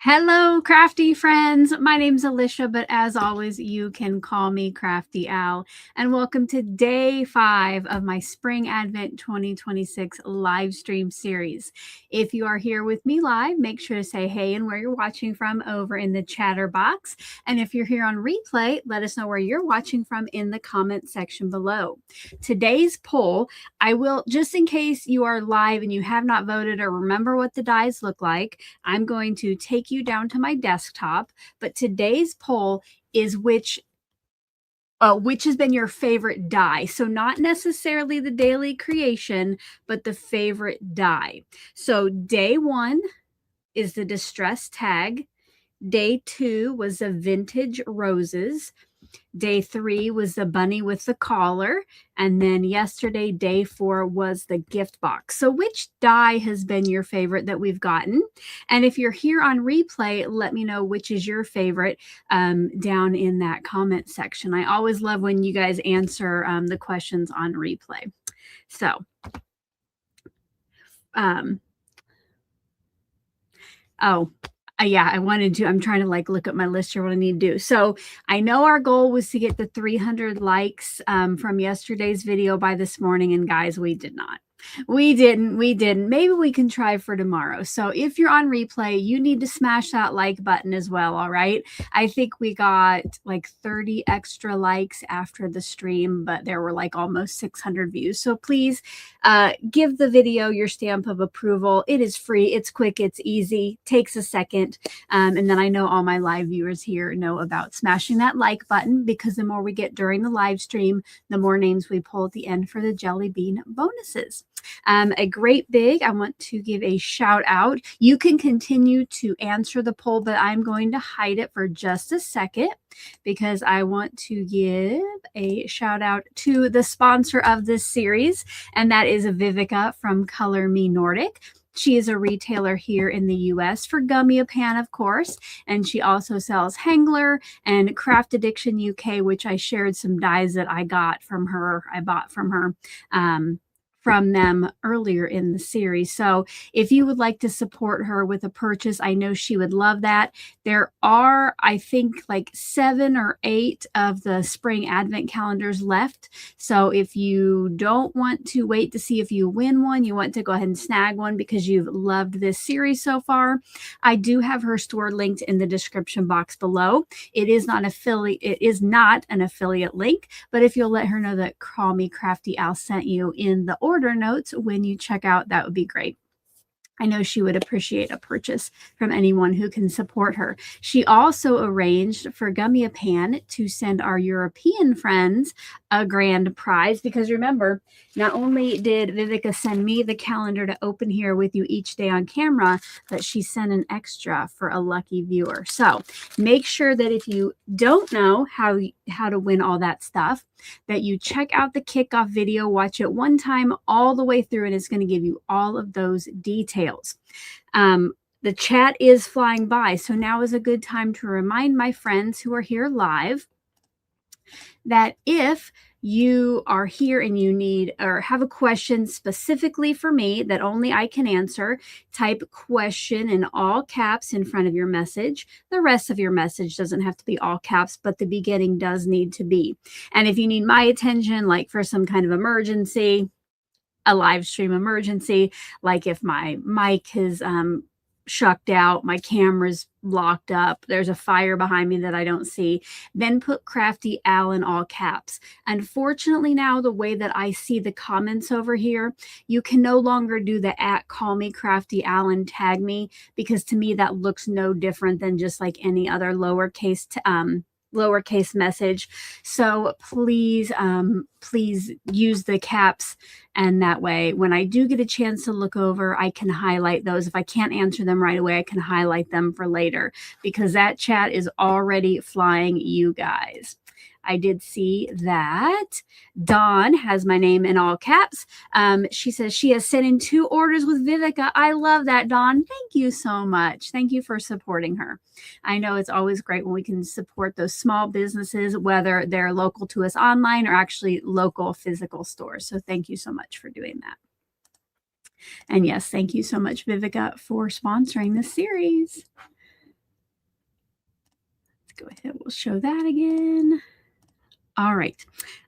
Hello, crafty friends. My name's Alicia, but as always, you can call me Crafty Al. And welcome to day 5 of my Spring Advent 2026 live stream series. If you are here with me live, make sure to say hey and where you're watching from over in the chatter box. And if you're here on replay, let us know where you're watching from in the comment section below. Today's poll, I will, just in case you are live and you have not voted or remember what the dies look like, I'm going to take you down to my desktop, but today's poll is which has been your favorite die. So not necessarily the daily creation, but the favorite die. So day 1 is the distress tag. Day 2 was the vintage roses. Day 3 was the bunny with the collar. And then yesterday, day 4 was the gift box. So which die has been your favorite that we've gotten? And if you're here on replay, let me know which is your favorite down in that comment section. I always love when you guys answer the questions on replay. So, yeah, I'm trying to look at my list here, what I need to do. So I know our goal was to get the 300 likes from yesterday's video by this morning. And guys, we did not. We didn't. Maybe we can try for tomorrow. So if you're on replay, you need to smash that like button as well. All right. I think we got like 30 extra likes after the stream, but there were like almost 600 views. So please give the video your stamp of approval. It is free. It's quick. It's easy. Takes a second. And then I know all my live viewers here know about smashing that like button, because the more we get during the live stream, the more names we pull at the end for the jelly bean bonuses. A great big, I want to give a shout out. You can continue to answer the poll, but I'm going to hide it for just a second because I want to give a shout out to the sponsor of this series, and that is Vivica from Color Me Nordic. She is a retailer here in the US for Gummiapan, of course, and she also sells Hangler and Craft Addiction UK, which I shared some dies that I got from her. I bought from her. From them earlier in the series. So if you would like to support her with a purchase, I know she would love that. There are, I think, like 7 or 8 of the spring advent calendars left. So if you don't want to wait to see if you win one, you want to go ahead and snag one because you've loved this series so far, I do have her store linked in the description box below. It is not an affiliate link, but if you'll let her know that Call Me Crafty Al sent you in the order notes when you check out, that would be great. I know she would appreciate a purchase from anyone who can support her. She also arranged for Gummiapan to send our European friends a grand prize, because remember, not only did Vivica send me the calendar to open here with you each day on camera, but she sent an extra for a lucky viewer. So make sure that if you don't know how to win all that stuff, that you check out the kickoff video, watch it one time all the way through, and it's going to give you all of those details. The chat is flying by, so now is a good time to remind my friends who are here live that if you are here and you need or have a question specifically for me that only I can answer, type question in all caps in front of your message. The rest of your message doesn't have to be all caps, but the beginning does need to be. And if you need my attention, like for some kind of emergency, a live stream emergency, like if my mic has shucked out, my camera's locked up, there's a fire behind me that I don't see, then put Crafty Al in all caps. Unfortunately, now the way that I see the comments over here, you can no longer do the @CallMeCraftyAl and tag me, because to me that looks no different than just like any other lowercase message. So please use the caps, and that way when I do get a chance to look over, I can highlight those. If I can't answer them right away, I can highlight them for later, because that chat is already flying, you guys. I did see that Dawn has my name in all caps. She says she has sent in 2 orders with Vivica. I love that, Dawn. Thank you so much. Thank you for supporting her. I know it's always great when we can support those small businesses, whether they're local to us online or actually local physical stores. So thank you so much for doing that. And yes, thank you so much, Vivica, for sponsoring this series. Go ahead. We'll show that again. All right.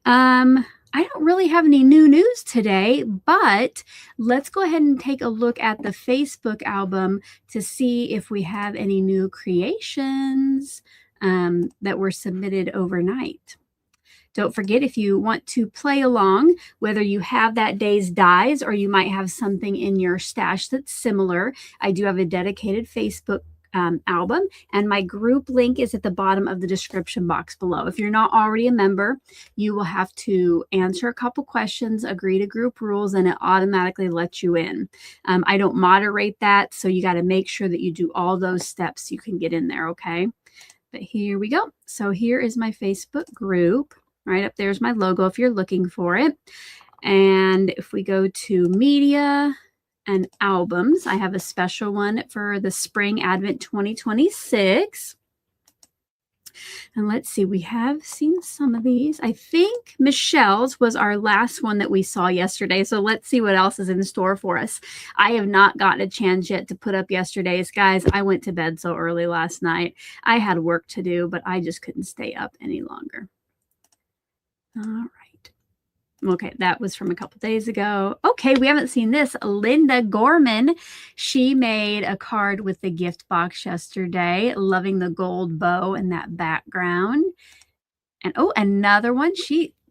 I don't really have any new news today, but let's go ahead and take a look at the Facebook album to see if we have any new creations that were submitted overnight. Don't forget, if you want to play along, whether you have that day's dies or you might have something in your stash that's similar, I do have a dedicated Facebook album, and my group link is at the bottom of the description box below. If you're not already a member, you will have to answer a couple questions, agree to group rules, and it automatically lets you in. I don't moderate that, so you got to make sure that you do all those steps so you can get in there, okay? But here we go. So here is my Facebook group. Right up there's my logo if you're looking for it. And if we go to media and albums, I have a special one for the Spring Advent 2026. And let's see, we have seen some of these. I think Michelle's was our last one that we saw yesterday. So let's see what else is in store for us. I have not gotten a chance yet to put up yesterday's. Guys, I went to bed so early last night. I had work to do, but I just couldn't stay up any longer. All right. Okay, that was from a couple days ago. Okay, we haven't seen this. Linda Gorman, she made a card with the gift box yesterday. Loving the gold bow in that background. And oh, another one.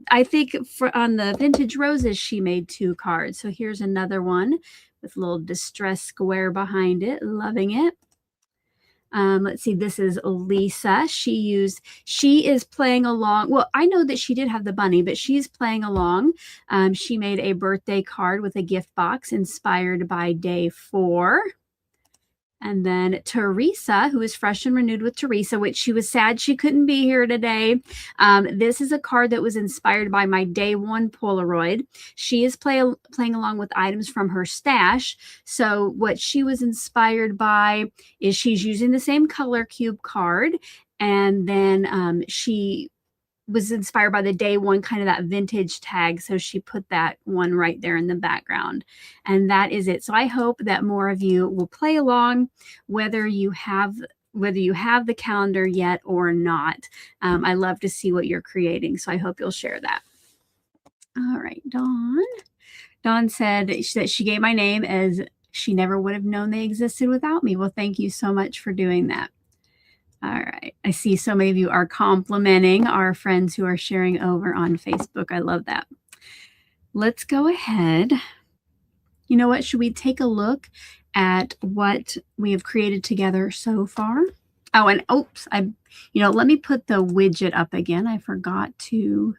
I think on the Vintage Roses, she made 2 cards. So here's another one with a little distress square behind it. Loving it. Let's see, this is Lisa. She is playing along. Well, I know that she did have the bunny, but she's playing along. She made a birthday card with a gift box inspired by day 4. And then Teresa, who is fresh and renewed with Teresa, which she was sad she couldn't be here today. This is a card that was inspired by my day 1 Polaroid. She is playing along with items from her stash. So what she was inspired by is she's using the same color cube card. And then she was inspired by the day 1, kind of that vintage tag. So she put that one right there in the background. And that is it. So I hope that more of you will play along, whether you have the calendar yet or not. I love to see what you're creating. So I hope you'll share that. All right, Dawn. Dawn said that she gave my name as she never would have known they existed without me. Well, thank you so much for doing that. All right. I see so many of you are complimenting our friends who are sharing over on Facebook. I love that. Let's go ahead. You know what? Should we take a look at what we have created together so far? Oh, and oops, let me put the widget up again. I forgot to.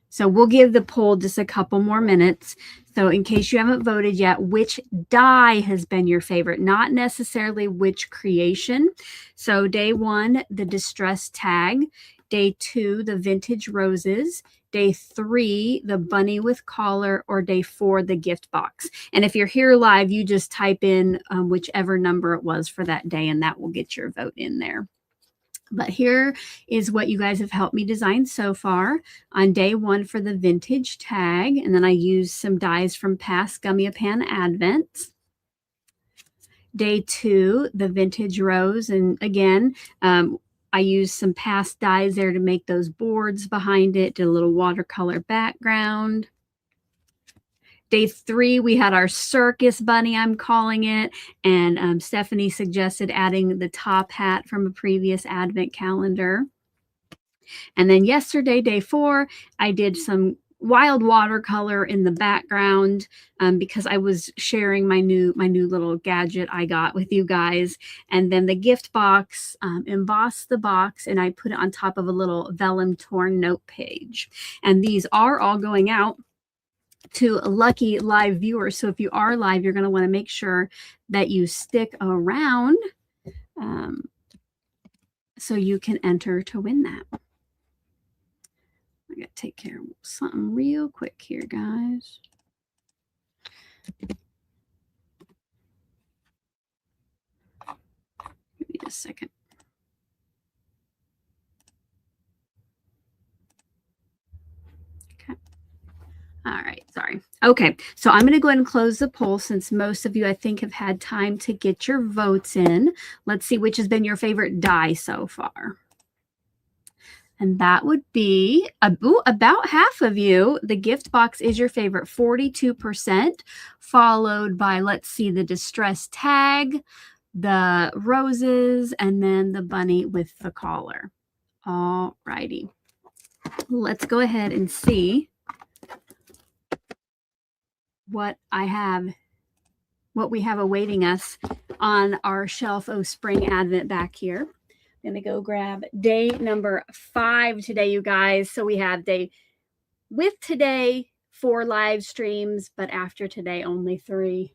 So we'll give the poll just a couple more minutes. So in case you haven't voted yet, which die has been your favorite? Not necessarily which creation. So day 1, the distress tag. Day 2, the vintage roses. Day 3, the bunny with collar. Or day 4, the gift box. And if you're here live, you just type in whichever number it was for that day, and that will get your vote in there. But here is what you guys have helped me design so far. On day 1 for the vintage tag, and then I used some dies from past Gummiapan Advents. Day 2, the vintage rose, and again, I used some past dies there to make those boards behind it, did a little watercolor background. Day 3, we had our circus bunny, I'm calling it. And Stephanie suggested adding the top hat from a previous advent calendar. And then yesterday, day 4, I did some wild watercolor in the background because I was sharing my new little gadget I got with you guys. And then the gift box, embossed the box, and I put it on top of a little vellum torn note page. And these are all going out to lucky live viewers. So if you are live, you're going to want to make sure that you stick around so you can enter to win that. I got to take care of something real quick here, guys. Give me just a second. All right, sorry. Okay, so I'm going to go ahead and close the poll since most of you, I think, have had time to get your votes in. Let's see which has been your favorite die so far. And that would be about half of you. The gift box is your favorite, 42%, followed by, let's see, the distress tag, the roses, and then the bunny with the collar. All righty. Let's go ahead and see what we have awaiting us on our shelf of spring advent back here. I'm going to go grab day number 5 today, you guys. So we have day with today 4 live streams, but after today only 3.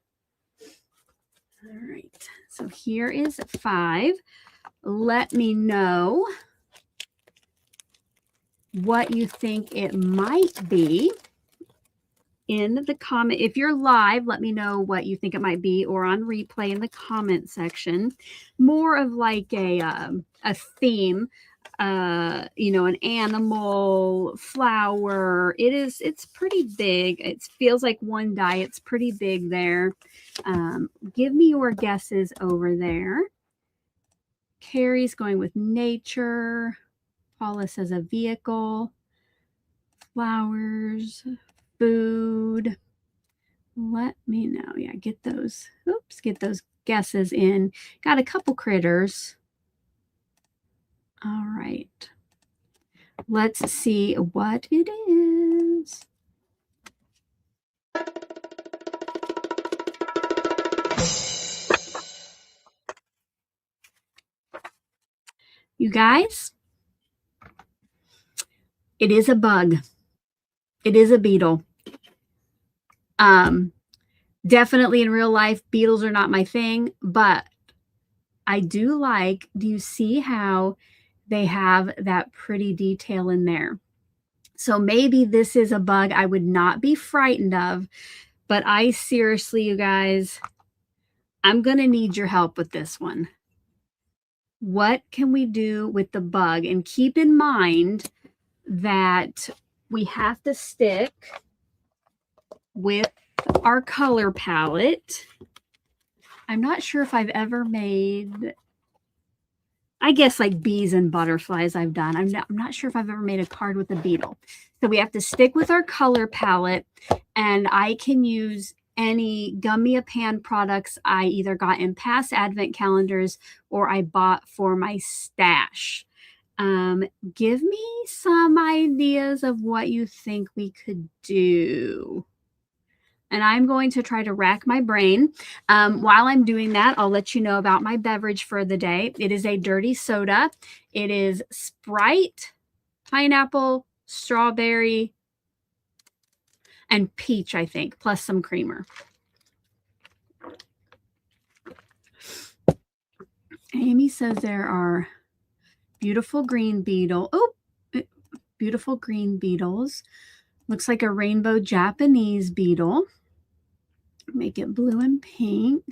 All right. So here is 5. Let me know what you think it might be in the comment. If you're live, let me know what you think it might be, or on replay in the comment section. More of like a theme, you know, an animal, flower. It's pretty big. It feels like one die. It's pretty big there. Give me your guesses over there. Carrie's going with nature. Paula says a vehicle. Flowers. Food. Let me know. Yeah, get those. Oops, get those guesses in. Got a couple critters. All right. Let's see what it is. You guys, it is a bug. It is a beetle. Definitely in real life, beetles are not my thing, but I do like, do you see how they have that pretty detail in there? So maybe this is a bug I would not be frightened of, but I seriously, you guys, I'm going to need your help with this one. What can we do with the bug? And keep in mind that we have to stick with our color palette. I'm not sure if I've ever made, I guess like bees and butterflies I've done. I'm not sure if I've ever made a card with a beetle. So we have to stick with our color palette, and I can use any Gummiapan products I either got in past advent calendars or I bought for my stash. Give me some ideas of what you think we could do. And I'm going to try to rack my brain. While I'm doing that, I'll let you know about my beverage for the day. It is a dirty soda. It is Sprite, pineapple, strawberry, and peach, I think, plus some creamer. Amy says there are beautiful green beetle. Oh, beautiful green beetles. Looks like a rainbow Japanese beetle. Make it blue and pink.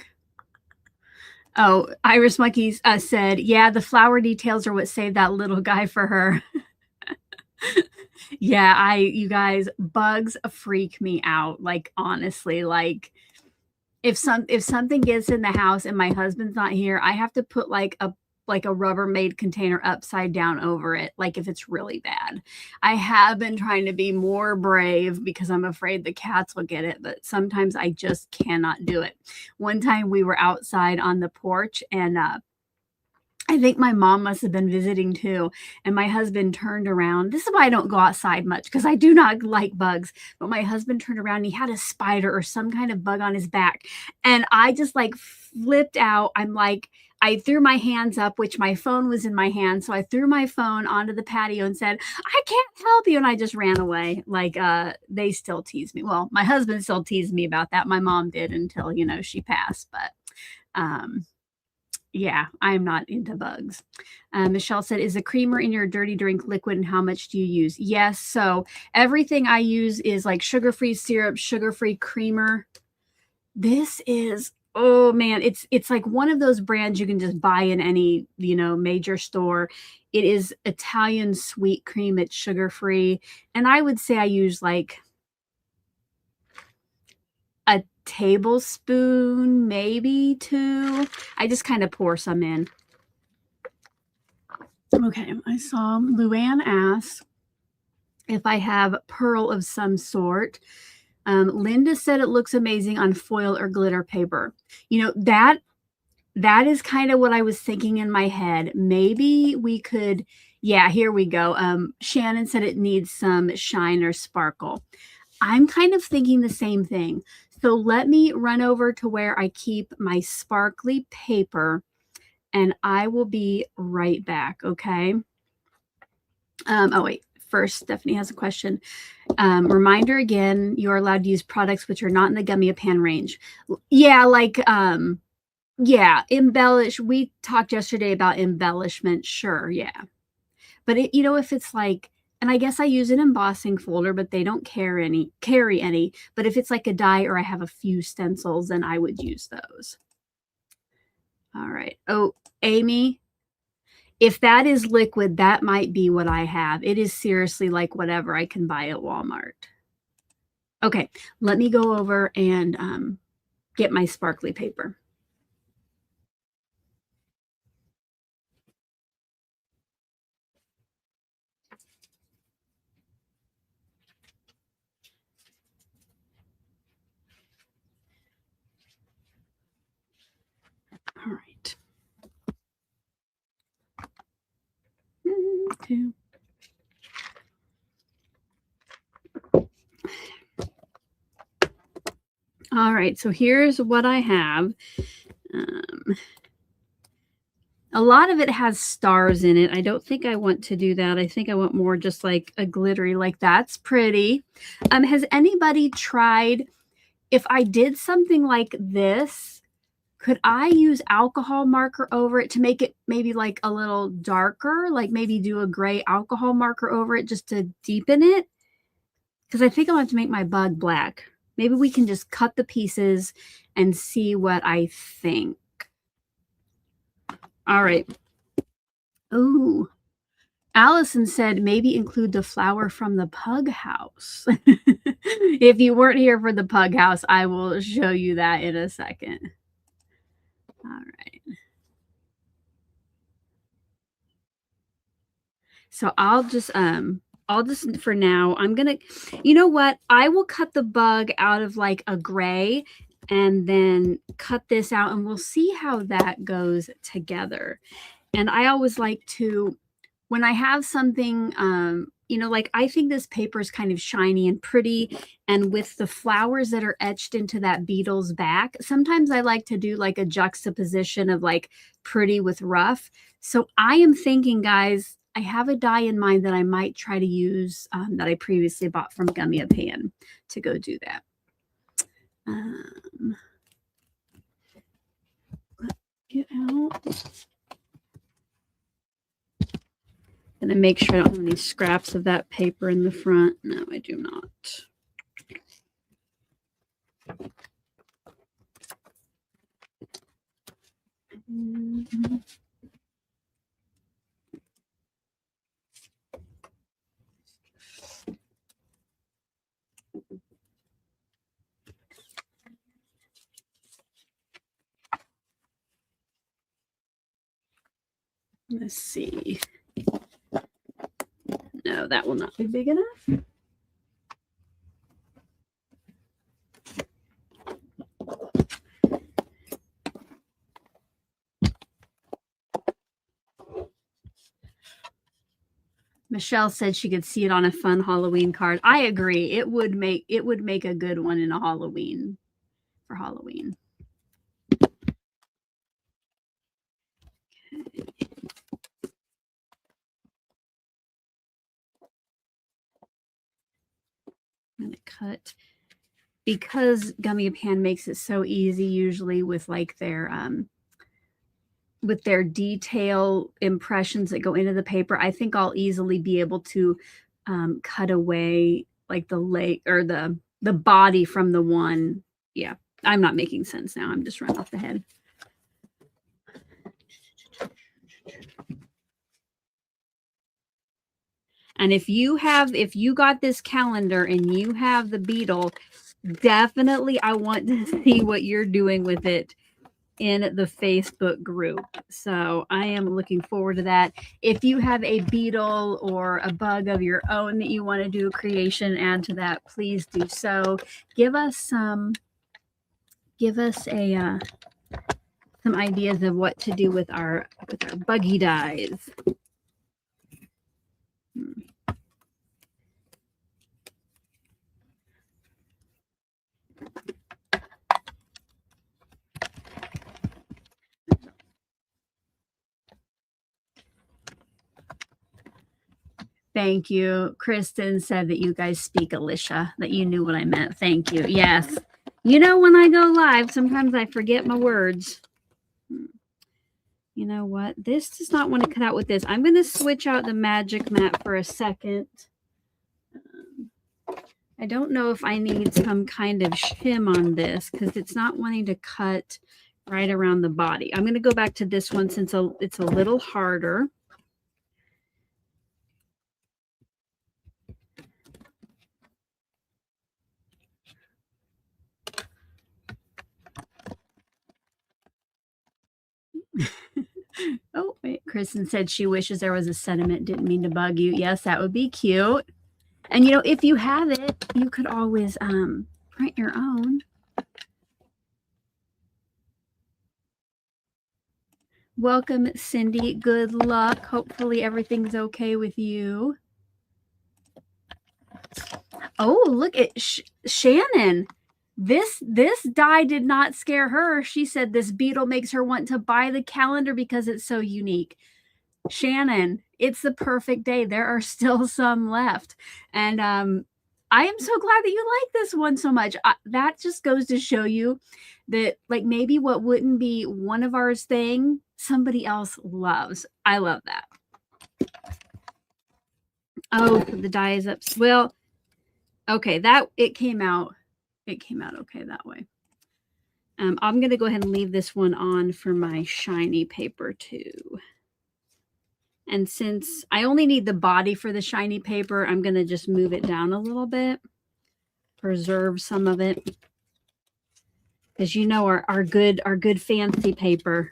Oh, Iris Monkey said, yeah, the flower details are what saved that little guy for her. Yeah, you guys, bugs freak me out. Like, honestly, like if something gets in the house and my husband's not here, I have to put like a Rubbermaid container upside down over it, like if it's really bad. I have been trying to be more brave because I'm afraid the cats will get it, but sometimes I just cannot do it. One time we were outside on the porch, and I think my mom must have been visiting too, and my husband turned around. This is why I don't go outside much, because I do not like bugs. But my husband turned around and he had a spider or some kind of bug on his back, and I just like flipped out. I'm like, I threw my hands up, which my phone was in my hand. So I threw my phone onto the patio and said, I can't help you. And I just ran away. Like, they still tease me. Well, my husband still teased me about that. My mom did until, you know, she passed. But, yeah, I'm not into bugs. Michelle said, is the creamer in your dirty drink liquid, and how much do you use? Yes. So everything I use is like sugar-free syrup, sugar-free creamer. This is, oh man, it's like one of those brands you can just buy in any, you know, major store. It is Italian sweet cream. It's sugar-free. And I would say I use like a tablespoon, maybe 2. I just kind of pour some in. Okay, I saw Luann ask if I have pearl of some sort. Linda said it looks amazing on foil or glitter paper. You know, that is kind of what I was thinking in my head. Maybe we could, yeah, here we go. Shannon said it needs some shine or sparkle. I'm kind of thinking the same thing. So let me run over to where I keep my sparkly paper and I will be right back, okay? Oh, wait. First, Stephanie has a question. Reminder again, you're allowed to use products which are not in the Gummiapan range. Yeah, like, yeah, embellish. We talked yesterday about embellishment. Sure, yeah. But it, you know, if it's like, and I guess I use an embossing folder, but they don't carry any. But if it's like a die or I have a few stencils, then I would use those. All right. Oh, Amy, if that is liquid, that might be what I have. It is seriously like whatever I can buy at Walmart. Okay, let me go over and get my sparkly paper. All right. 2. All right, so here's what I have. A lot of it has stars in it. I don't think I want to do that. I think I want more just like a glittery, like that's pretty. Has anybody tried, if I did something like this, could I use alcohol marker over it to make it maybe like a little darker? Like maybe do a gray alcohol marker over it just to deepen it? Because I think I'll have to make my bug black. Maybe we can just cut the pieces and see what I think. All right. Ooh. Allison said maybe include the flower from the pug house. If you weren't here for the pug house, I will show you that in a second. All right. So I'll just for now, I'm gonna, you know what? I will cut the bug out of like a gray and then cut this out and we'll see how that goes together. And I always like to, when I have something, you know, like I think this paper is kind of shiny and pretty. And with the flowers that are etched into that beetle's back, sometimes I like to do like a juxtaposition of like pretty with rough. So I am thinking, guys, I have a die in mind that I might try to use that I previously bought from Gummiapan to go do that. Let's get out. And then make sure I don't have any scraps of that paper in the front. No, I do not. Let's see. No, that will not be big enough. Michelle said she could see it on a fun Halloween card. I agree. It would make a good one in a Halloween, for Halloween. Okay. I'm going to cut, because Gummiapan makes it so easy usually with like their detail impressions that go into the paper. I think I'll easily be able to cut away like the leg or the body from the one. Yeah, I'm not making sense now. I'm just running off the head. And if you got this calendar and you have the beetle, definitely I want to see what you're doing with it. in the Facebook group. So I am looking forward to that. If you have a beetle or a bug of your own that you want to do a creation, add to that, please do so. Give us some ideas of what to do with our buggy dies. Thank you. Kristen said that you guys speak Alicia, that you knew what I meant. Thank you. Yes. You know, when I go live, sometimes I forget my words. You know what? This does not want to cut out with this. I'm going to switch out the magic mat for a second. I don't know if I need some kind of shim on this because it's not wanting to cut right around the body. I'm going to go back to this one since it's a little harder. Oh, wait. Kristen said she wishes there was a sentiment. Didn't mean to bug you. Yes, that would be cute. And, you know, if you have it, you could always print your own. Welcome, Cindy. Good luck. Hopefully everything's okay with you. Oh, look at Shannon. This die did not scare her. She said this beetle makes her want to buy the calendar because it's so unique. Shannon, it's the perfect day. There are still some left. And I am so glad that you like this one so much. That just goes to show you that, like, maybe what wouldn't be one of ours thing, somebody else loves. I love that. Oh, the die is up. Well, okay, it came out okay that way. I'm going to go ahead and leave this one on for my shiny paper too. And since I only need the body for the shiny paper, I'm going to just move it down a little bit, preserve some of it. Because you know our good fancy paper,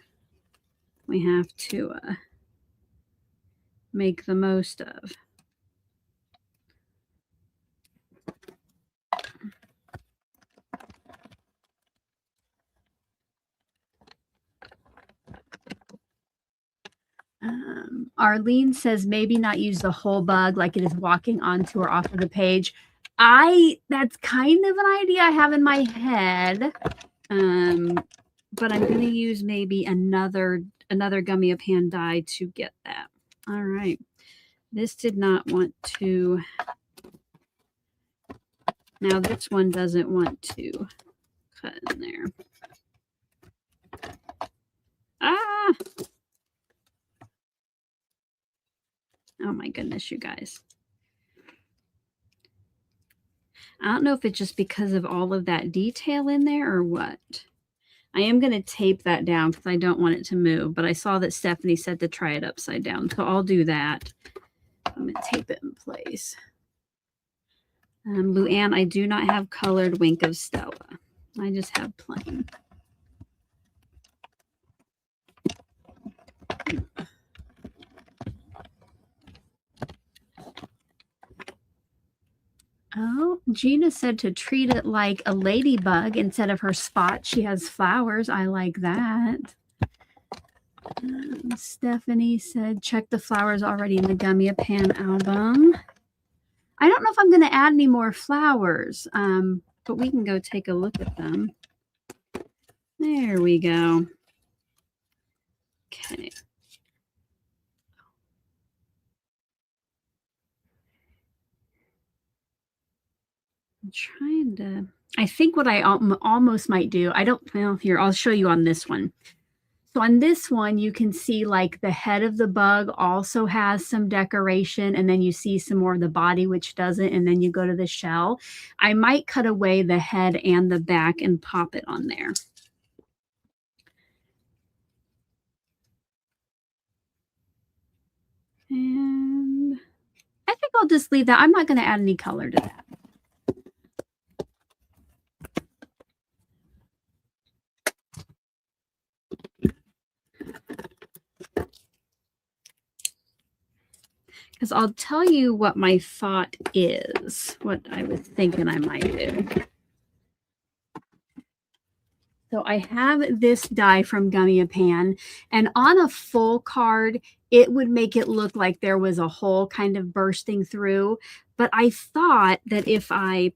we have to make the most of. Arlene says maybe not use the whole bug like it is walking onto or off of the page. That's kind of an idea I have in my head. But I'm going to use maybe another Gummiapan die to get that. All right. This did not want to. Now this one doesn't want to cut in there. Ah! Oh my goodness, you guys. I don't know if it's just because of all of that detail in there or what. I am going to tape that down because I don't want it to move, but I saw that Stephanie said to try it upside down, so I'll do that. I'm going to tape it in place. Luann, I do not have colored Wink of Stella. I just have plain. Oh, Gina said to treat it like a ladybug instead of her spot. She has flowers. I like that. Stephanie said check the flowers already in the Gummiapan album. I don't know if I'm going to add any more flowers, but we can go take a look at them. There we go. Okay. I'm trying to, I think what I almost might do, I don't, well, here, I'll show you on this one. So on this one, you can see like the head of the bug also has some decoration, and then you see some more of the body, which doesn't, and then you go to the shell. I might cut away the head and the back and pop it on there. And I think I'll just leave that. I'm not going to add any color to that. because I'll tell you what my thought is, what I was thinking I might do. So I have this die from Gummiapan, and on a full card, it would make it look like there was a hole kind of bursting through. But I thought that if I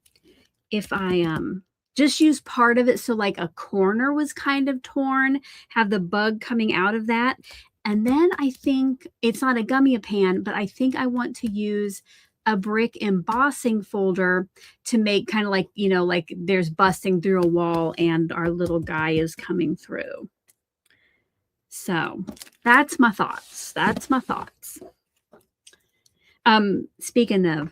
just use part of it, so like a corner was kind of torn, have the bug coming out of that. And then I think it's not a Gummiapan, but I think I want to use a brick embossing folder to make kind of like, you know, like there's busting through a wall and our little guy is coming through. So that's my thoughts. That's my thoughts. Speaking of,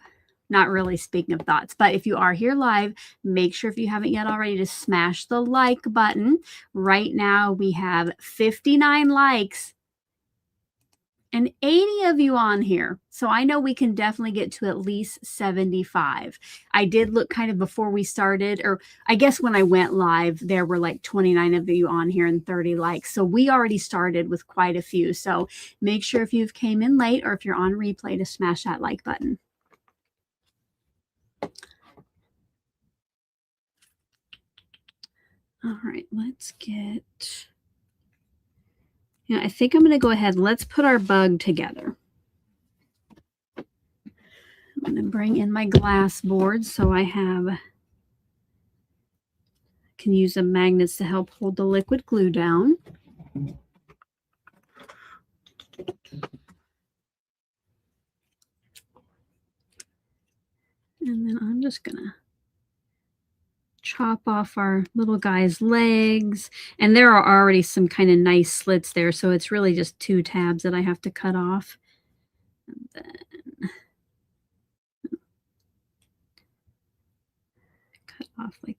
not really speaking of thoughts, but if you are here live, make sure if you haven't yet already to smash the like button. Right now we have 59 likes and 80 of you on here. So I know we can definitely get to at least 75. I did look kind of before we started, or I guess when I went live, there were like 29 of you on here and 30 likes. So we already started with quite a few. So make sure if you've came in late or if you're on replay to smash that like button. All right, let's get... Yeah, I think I'm going to go ahead and let's put our bug together. I'm going to bring in my glass board so I can use the magnets to help hold the liquid glue down. And then I'm just going to chop off our little guy's legs. And there are already some kind of nice slits there, so it's really just 2 tabs that I have to cut off. And then cut off like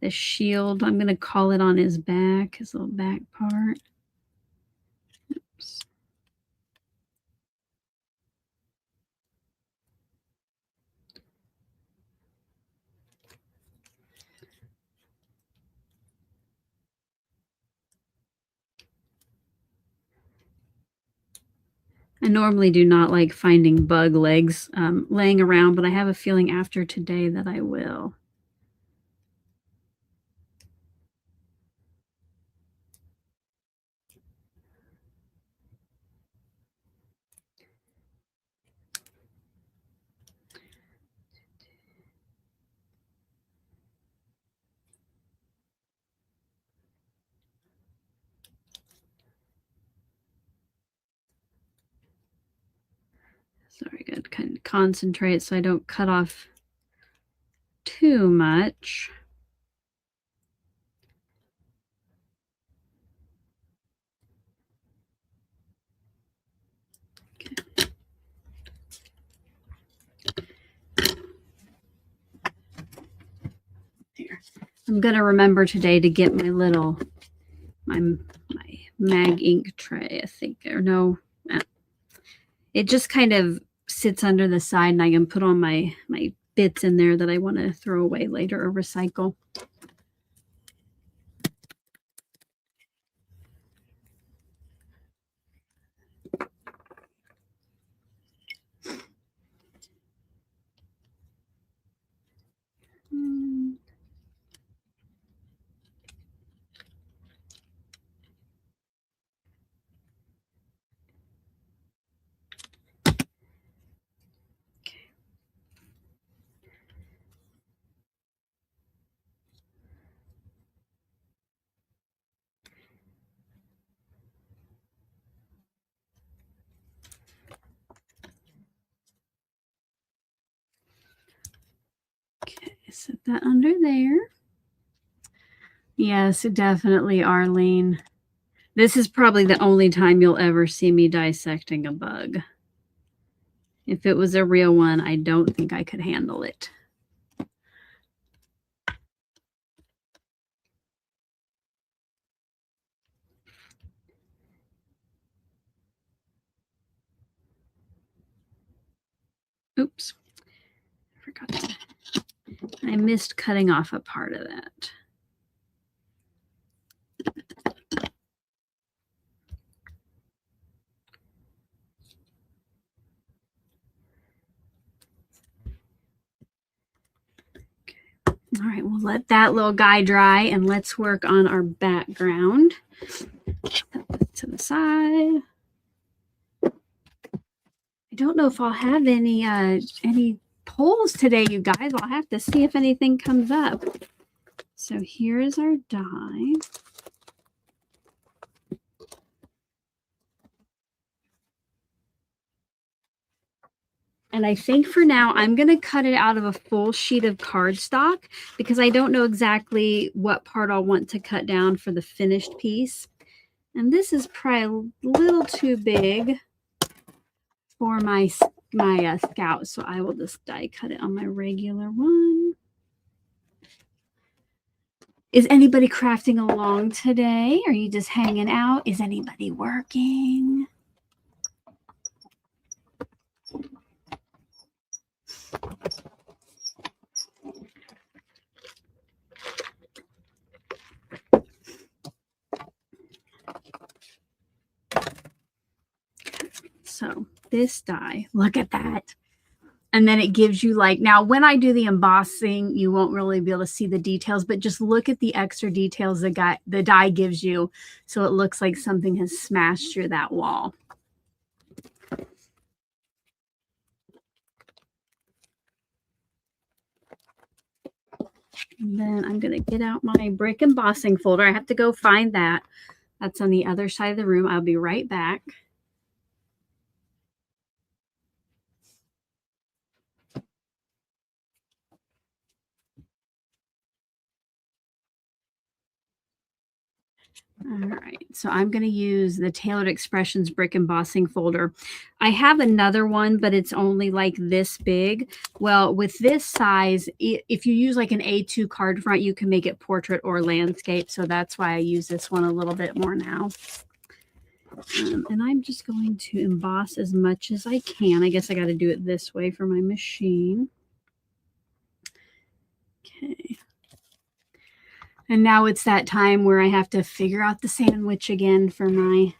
the shield. I'm going to call it on his back, his little back part. Oops. I normally do not like finding bug legs laying around, but I have a feeling after today that I will. Sorry, I got to kind of concentrate so I don't cut off too much. Okay. Here. I'm going to remember today to get my little, my MagInk tray, I think, or no. It just kind of sits under the side and I can put on my bits in there that I want to throw away later or recycle. Okay, set that under there. Yes, definitely, Arlene. This is probably the only time you'll ever see me dissecting a bug. If it was a real one, I don't think I could handle it. Oops. I forgot to. I missed cutting off a part of that. All right, we'll let that little guy dry and let's work on our background. Put this to the side. I don't know if I'll have any polls today, you guys. I'll have to see if anything comes up. So here is our die. And I think for now, I'm going to cut it out of a full sheet of cardstock because I don't know exactly what part I'll want to cut down for the finished piece. And this is probably a little too big for my Scout, so I will just die cut it on my regular one. Is anybody crafting along today? Are you just hanging out? Is anybody working? So this die, look at that. And then it gives you like, now when I do the embossing, you won't really be able to see the details, but just look at the extra details the die gives you. So it looks like something has smashed through that wall. And then I'm going to get out my brick embossing folder. I have to go find that. That's on the other side of the room. I'll be right back. All right, so I'm going to use the Tailored Expressions brick embossing folder. I have another one, but it's only like this big. Well, with this size, if you use like an A2 card front, you can make it portrait or landscape. So that's why I use this one a little bit more now. And I'm just going to emboss as much as I can. I guess I got to do it this way for my machine. Okay. And now it's that time where I have to figure out the sandwich again for my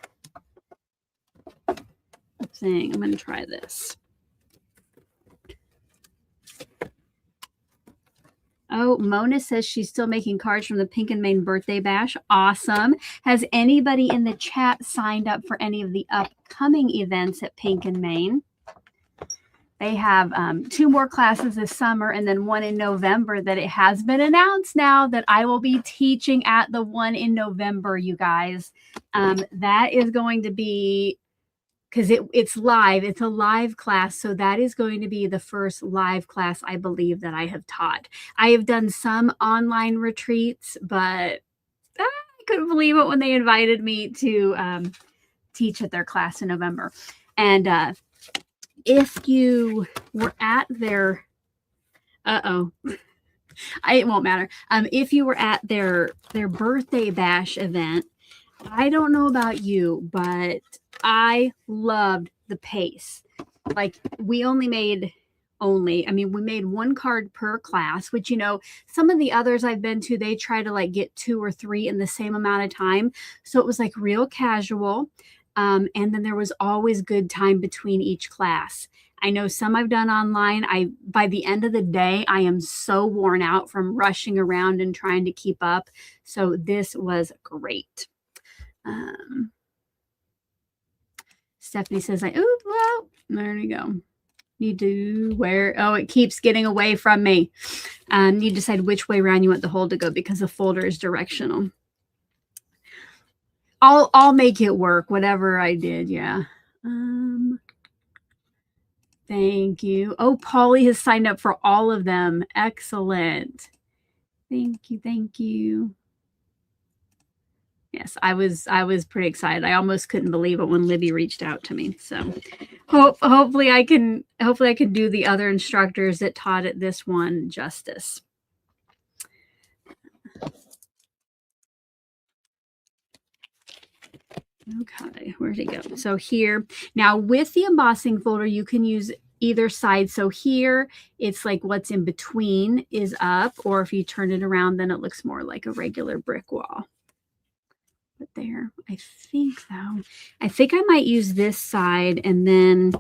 thing. I'm going to try this. Oh, Mona says she's still making cards from the Pink and Main birthday bash. Awesome. Has anybody in the chat signed up for any of the upcoming events at Pink and Main? They have 2 more classes this summer and then one in November that it has been announced now that I will be teaching at the one in November, you guys. That is going to be, because it's live. It's a live class. So that is going to be the first live class I believe that I have taught. I have done some online retreats, but I couldn't believe it when they invited me to teach at their class in November. And if you were at their, it won't matter. If you were at their birthday bash event, I don't know about you, but I loved the pace. Like we made 1 card per class, which, you know, some of the others I've been to, they try to like get 2 or 3 in the same amount of time. So it was like real casual. And then there was always good time between each class. I know some I've done online. By the end of the day, I am so worn out from rushing around and trying to keep up. So this was great. Stephanie says, there we go. Need to where, it keeps getting away from me. You decide which way around you want the hole to go because the folder is directional. I'll make it work, whatever I did. Yeah. Thank you. Oh, Polly has signed up for all of them. Excellent. Thank you. Thank you. Yes, I was pretty excited. I almost couldn't believe it when Libby reached out to me. So hopefully I can do the other instructors that taught at this one justice. Okay, where'd it go? So here, now with the embossing folder, you can use either side. So here, it's like what's in between is up, or if you turn it around, then it looks more like a regular brick wall. But there, I think I might use this side and then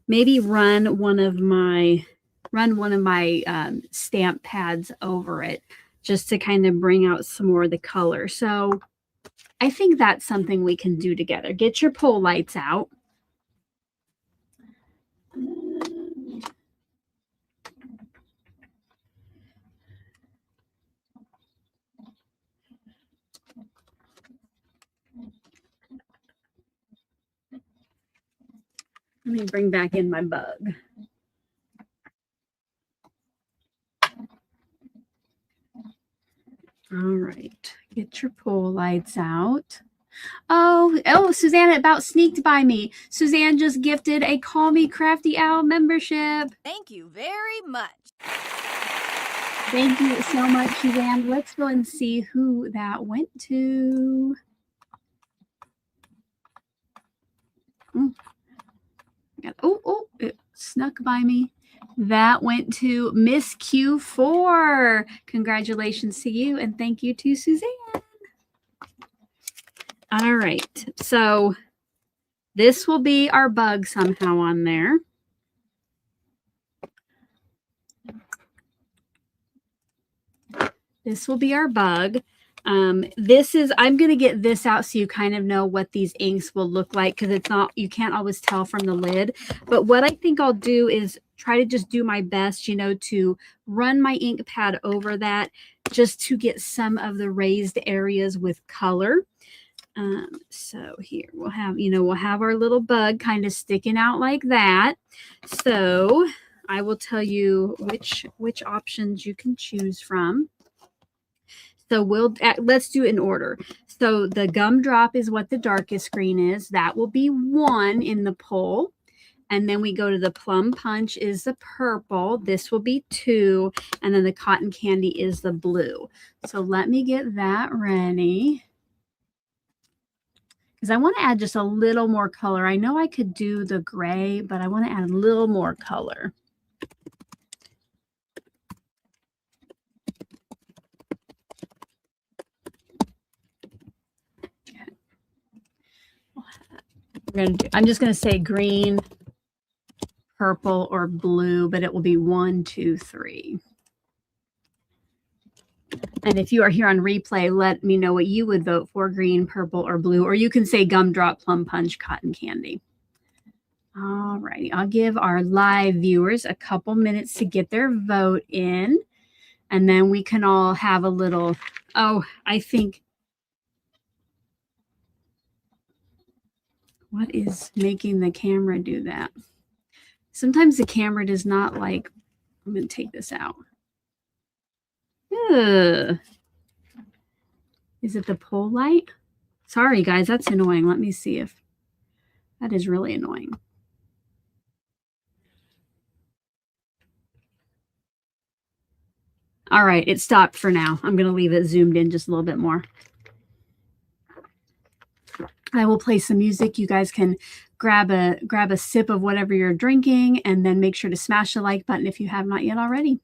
maybe run one of my run one of my stamp pads over it just to kind of bring out some more of the color. So I think that's something we can do together. Get your pole lights out. Let me bring back in my bug. All right, get your pole lights out. Oh, Suzanne about sneaked by me. Suzanne just gifted a Call Me Crafty Owl membership. Thank you very much. Thank you so much, Suzanne. Let's go and see who that went to. It snuck by me. That went to Miss Q4. Congratulations to you, and thank you to Suzanne. All right, so this will be our bug somehow on there. This will be our bug. This is, I'm going to get this out so you kind of know what these inks will look like, because it's not, you can't always tell from the lid. But what I think I'll do is try to just do my best, you know, to run my ink pad over that just to get some of the raised areas with color. So here we'll have, you know, we'll have our little bug kind of sticking out like that. So I will tell you which options you can choose from. So let's do it in order. So the Gumdrop is what the darkest green is. That will be 1 in the pole. And then we go to the Plum Punch is the purple. This will be 2. And then the Cotton Candy is the blue. So let me get that ready, because I want to add just a little more color. I know I could do the gray, but I want to add a little more color. I'm just going to say green, purple, or blue, but it will be 1, 2, 3. And if you are here on replay, let me know what you would vote for, green, purple, or blue, or you can say Gumdrop, Plum Punch, Cotton Candy. All righty, I'll give our live viewers a couple minutes to get their vote in, and then we can all have a little, I think, what is making the camera do that? Sometimes the camera does not like, I'm going to take this out. Ugh. Is it the pole light? Sorry, guys, that's annoying. Let me see if that is really annoying. All right, it stopped for now. I'm going to leave it zoomed in just a little bit more. I will play some music. You guys can grab a sip of whatever you're drinking, and then make sure to smash the like button if you have not yet already.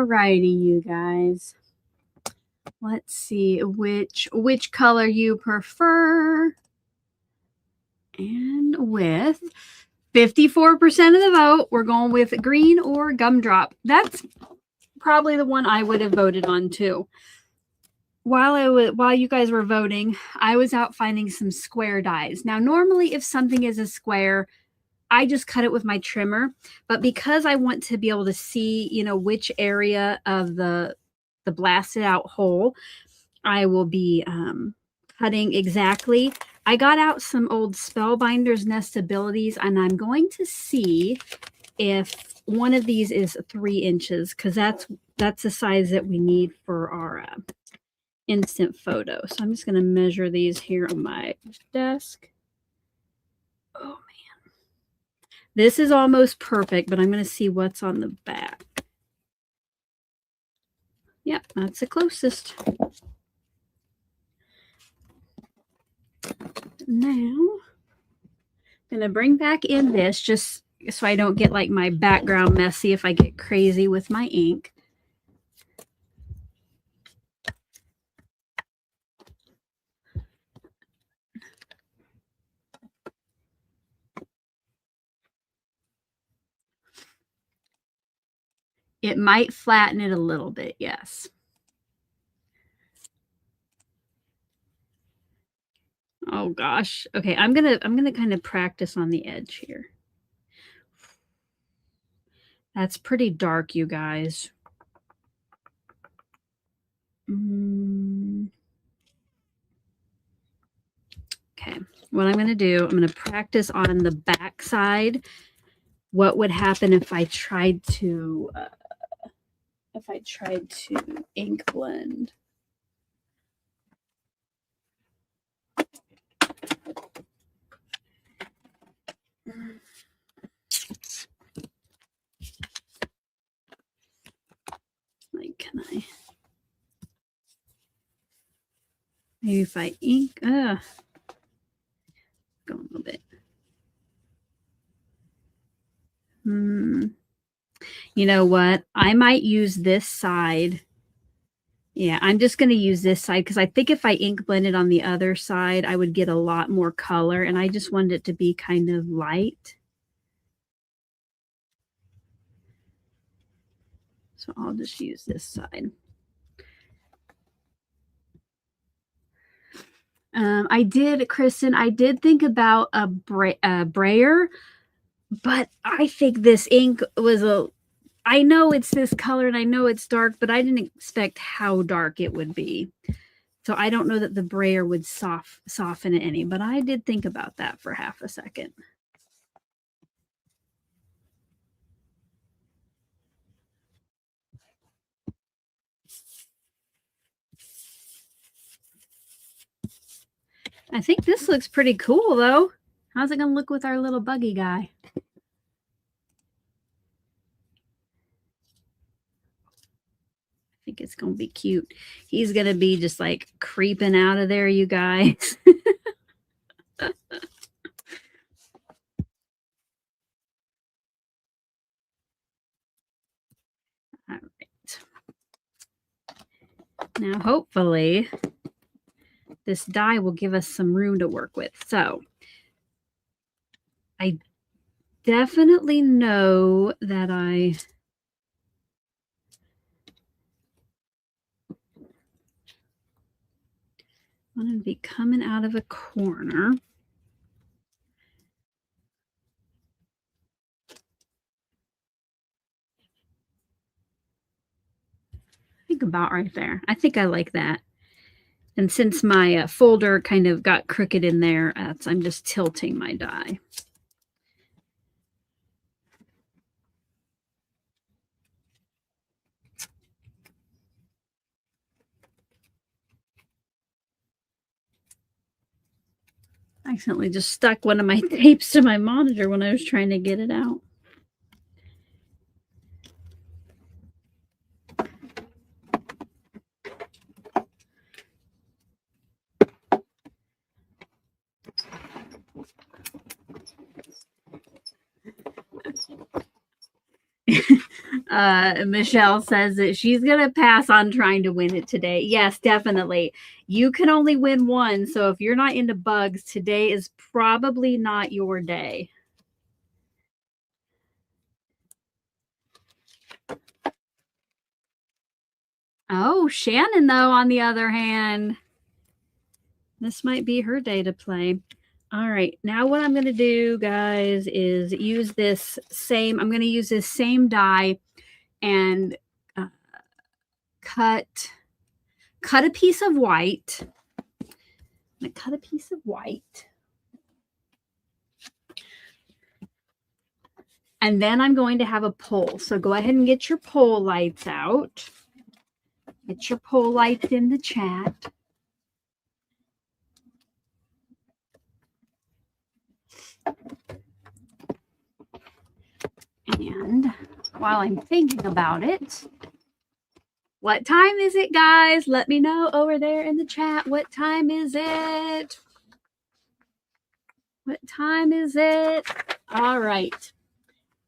righty, you guys. Let's see which color you prefer. And with 54% of the vote, we're going with green or Gumdrop. That's probably the one I would have voted on too. While you guys were voting, I was out finding some square dies. Now, normally if something is a square, I just cut it with my trimmer, but because I want to be able to see, you know, which area of the blasted out hole I will be cutting exactly. I got out some old Spellbinder's Nestabilities, and I'm going to see if one of these is 3 inches, because that's the size that we need for our instant photo. So I'm just going to measure these here on my desk. Oh man, this is almost perfect, but I'm going to see what's on the back. Yep, that's the closest. Now I'm going to bring back in this just so I don't get like my background messy if I get crazy with my ink. It might flatten it a little bit, yes. Oh gosh. Okay, I'm gonna kind of practice on the edge here. That's pretty dark, you guys. Okay, what I'm gonna do, I'm gonna practice on the back side. What would happen if I tried to ink blend? Like, can I? Maybe if I ink, go a little bit. You know what? I might use this side. Yeah, I'm just going to use this side because I think if I ink blended on the other side, I would get a lot more color, and I just wanted it to be kind of light. So I'll just use this side. Kristen, I did think about a brayer, but I think this ink was I know it's this color and I know it's dark, but I didn't expect how dark it would be. So I don't know that the brayer would soften it any, but I did think about that for half a second. I think this looks pretty cool, though. How's it going to look with our little buggy guy? I think it's going to be cute. He's going to be just like creeping out of there, you guys. All right. Now, hopefully, this die will give us some room to work with. So, I definitely know that I'm going to be coming out of a corner. I think about right there. I think I like that. And since my folder kind of got crooked in there, I'm just tilting my die. I accidentally just stuck one of my tapes to my monitor when I was trying to get it out. Michelle says that she's going to pass on trying to win it today. Yes, definitely. You can only win one. So if you're not into bugs, today is probably not your day. Oh, Shannon, though, on the other hand, this might be her day to play. All right, now what I'm going to do, guys, is use this same, I'm going to use this same die and cut a piece of white. I'm going to cut a piece of white. And then I'm going to have a pole. So go ahead and get your pole lights out. Get your pole lights in the chat. And while I'm thinking about it, what time is it, guys? Let me know over there in the chat. What time is it? What time is it? All right.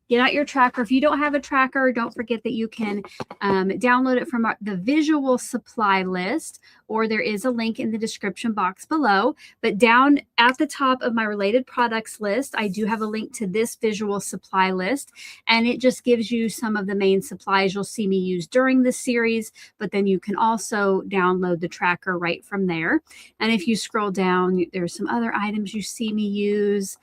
Get out your tracker. If you don't have a tracker, don't forget that you can download it from the visual supply list, or there is a link in the description box below. But down at the top of my related products list, I do have a link to this visual supply list, and it just gives you some of the main supplies you'll see me use during this series, but then you can also download the tracker right from there. And if you scroll down, there's some other items you see me use.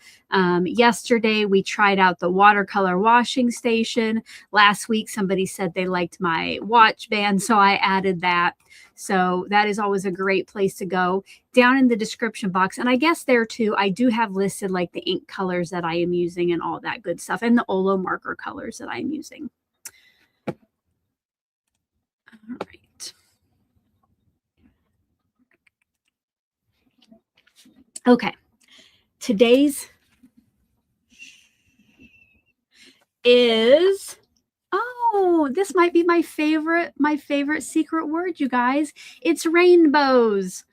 Yesterday, we tried out the watercolor washing station. Last week, somebody said they liked my watch band, so I added that. So that is always a great place to go. Down in the description box, and I guess there too, I do have listed like the ink colors that I am using and all that good stuff, and the OLO marker colors that I'm using. All right. Okay. Today's is, oh, this might be my favorite secret word, you guys. It's rainbows.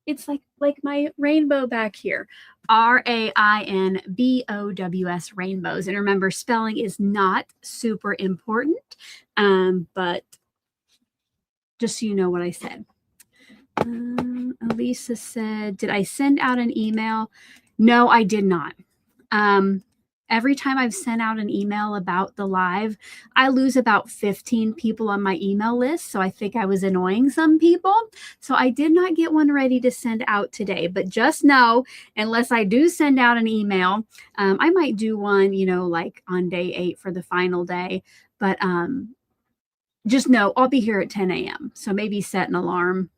It's like my rainbow back here. RAINBOWS, rainbows. And remember, spelling is not super important, but just so you know what I said. Elisa said, did I send out an email? No, I did not. Every time I've sent out an email about the live, I lose about 15 people on my email list. So I think I was annoying some people. So I did not get one ready to send out today. But just know, unless I do send out an email, I might do one, you know, like on day 8 for the final day. But just know I'll be here at 10 a.m. So maybe set an alarm.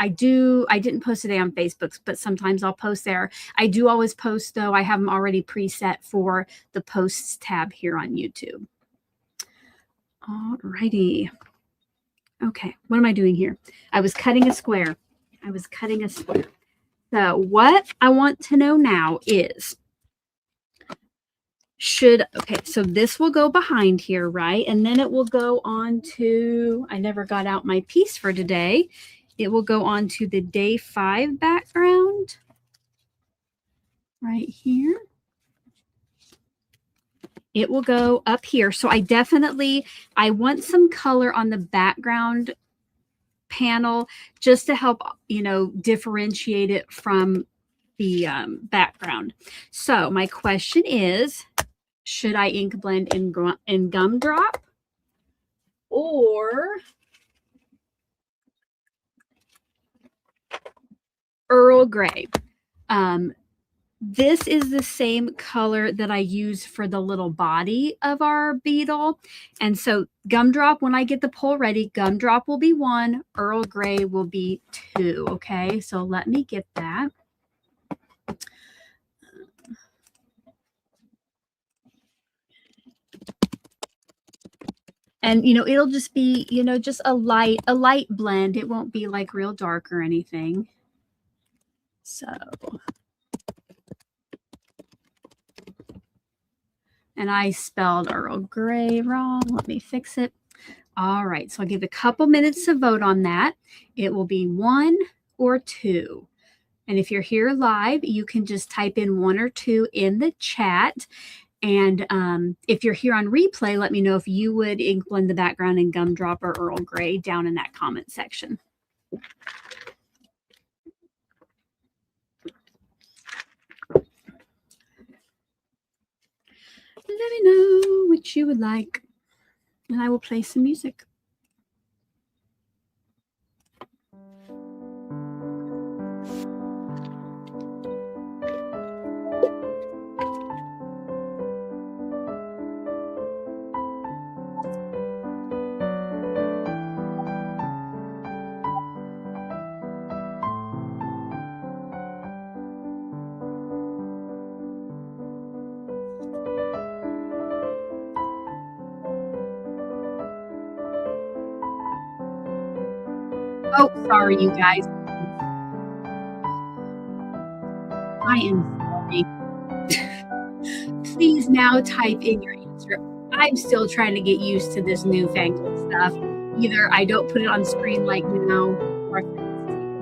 I didn't post today on Facebook, but sometimes I'll post there. I do always post, though. I have them already preset for the posts tab here on YouTube. All righty. Okay, what am I doing here? I was cutting a square. So what I want to know now is, okay, so this will go behind here, right? And then it will go on to, I never got out my piece for today. It will go on to the day 5 background right here. It will go up here. So I want some color on the background panel just to help, you know, differentiate it from the background. So my question is, should I ink blend in Gumdrop or Earl Grey? This is the same color that I use for the little body of our beetle. And so Gumdrop, when I get the pole ready, Gumdrop will be 1, Earl Grey will be 2. Okay, so let me get that. And, you know, it'll just be, you know, just a light blend. It won't be like real dark or anything. So, and I spelled Earl Grey wrong. Let me fix it. All right, so I'll give a couple minutes to vote on that. It will be 1 or 2. And if you're here live, you can just type in 1 or 2 in the chat. And if you're here on replay, let me know if you would ink blend the background in Gumdrop or Earl Grey down in that comment section. Let me know what you would like, and I will play some music. Oh, sorry, you guys. I am sorry. Please now type in your answer. I'm still trying to get used to this newfangled stuff. Either I don't put it on screen like now, or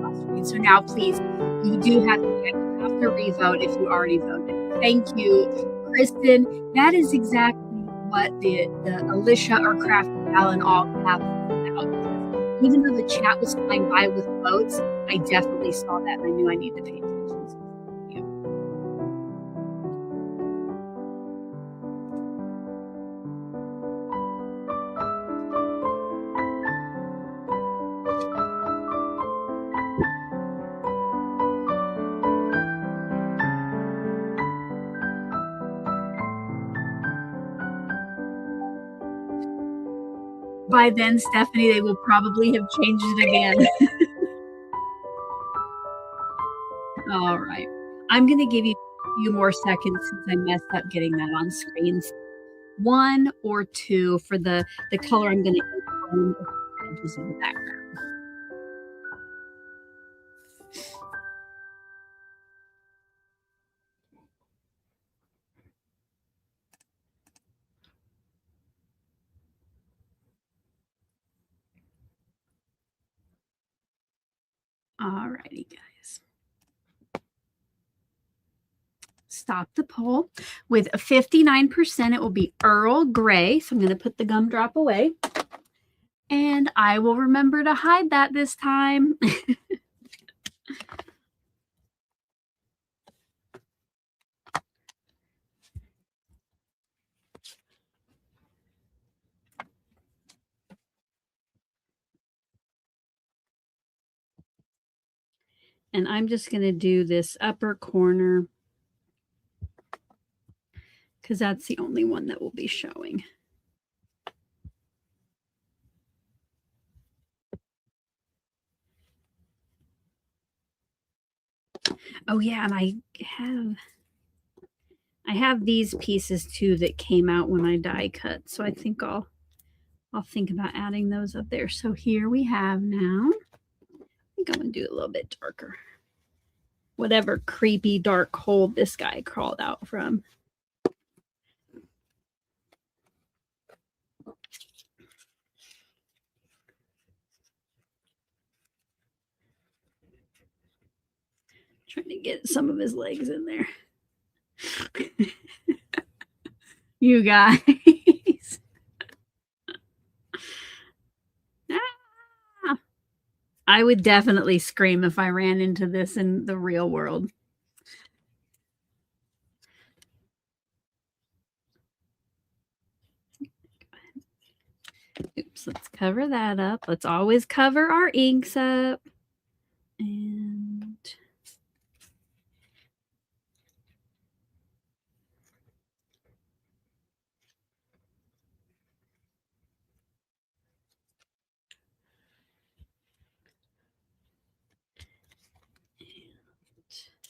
off screen. So now, please, you do have to re-vote if you already voted. Thank you, Kristen. That is exactly what the Alicia or Crafty Al and all caps about. Even though the chat was flying by with votes, I definitely saw that and I knew I needed to pay attention. By then, Stephanie, they will probably have changed it again. All right. I'm going to give you a few more seconds since I messed up getting that on screens. 1 or 2 for the color I'm going to use on the edges of the background. All righty, guys. Stop the poll. With 59%, it will be Earl Grey. So I'm going to put the Gumdrop away. And I will remember to hide that this time. And I'm just going to do this upper corner because that's the only one that will be showing. Oh yeah, and I have these pieces too that came out when I die cut. So I think I'll think about adding those up there. So here we have now. I think I'm going to do it a little bit darker. Whatever creepy dark hole this guy crawled out from. Trying to get some of his legs in there. You guys. I would definitely scream if I ran into this in the real world. Oops, let's cover that up. Let's always cover our inks up. And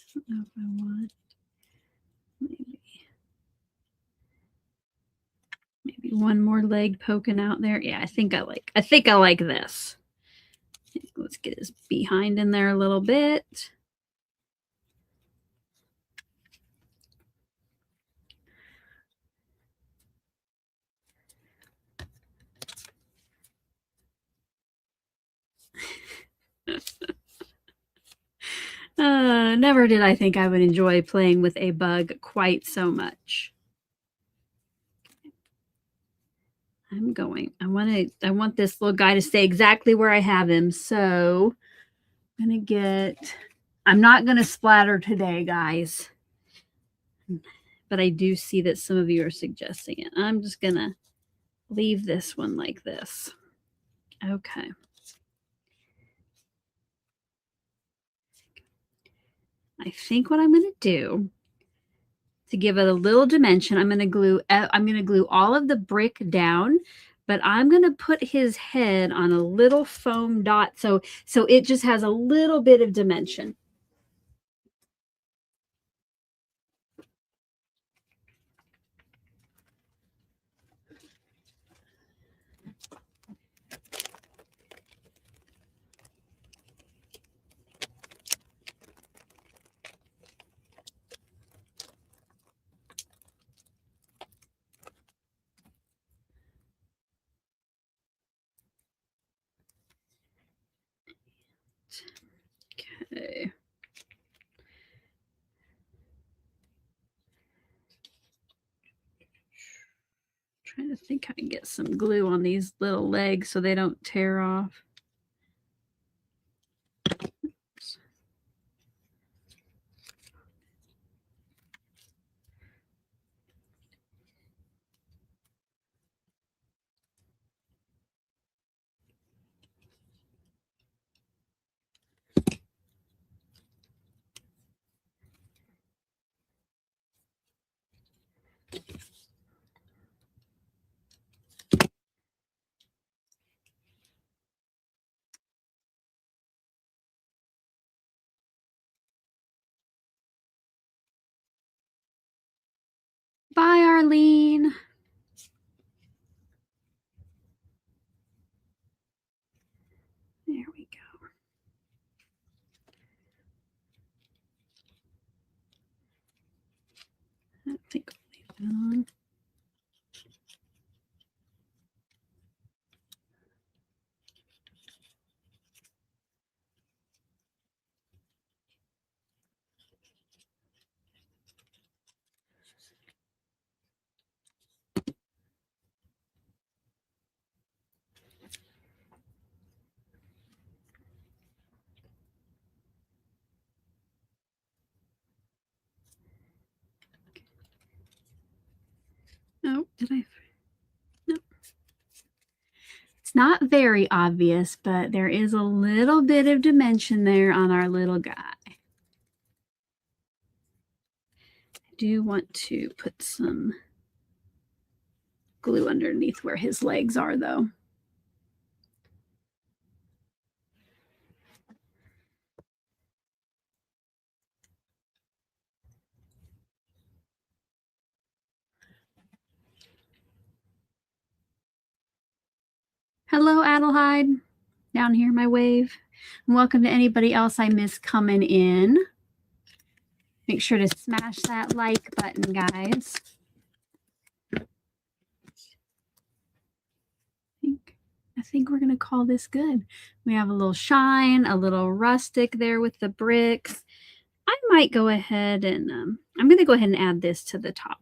I don't know if I want maybe one more leg poking out there. Yeah, I think I like this. Let's get his behind in there a little bit. Never did I think I would enjoy playing with a bug quite so much. I want this little guy to stay exactly where I have him. So I'm going to get, I'm not going to splatter today, guys. But I do see that some of you are suggesting it. I'm just going to leave this one like this. Okay. I think what I'm going to do to give it a little dimension, I'm going to glue all of the brick down, but I'm going to put his head on a little foam dot so it just has a little bit of dimension. Okay. Trying to think how I can get some glue on these little legs so they don't tear off. Oops. Bye, Arlene. There we go. I think I'll leave it on. Oh, did I? No. It's not very obvious, but there is a little bit of dimension there on our little guy. I do want to put some glue underneath where his legs are, though. Hello, Adelheid. Down here, my wave. And welcome to anybody else I miss coming in. Make sure to smash that like button, guys. I think we're going to call this good. We have a little shine, a little rustic there with the bricks. I might go ahead and I'm going to go ahead and add this to the top.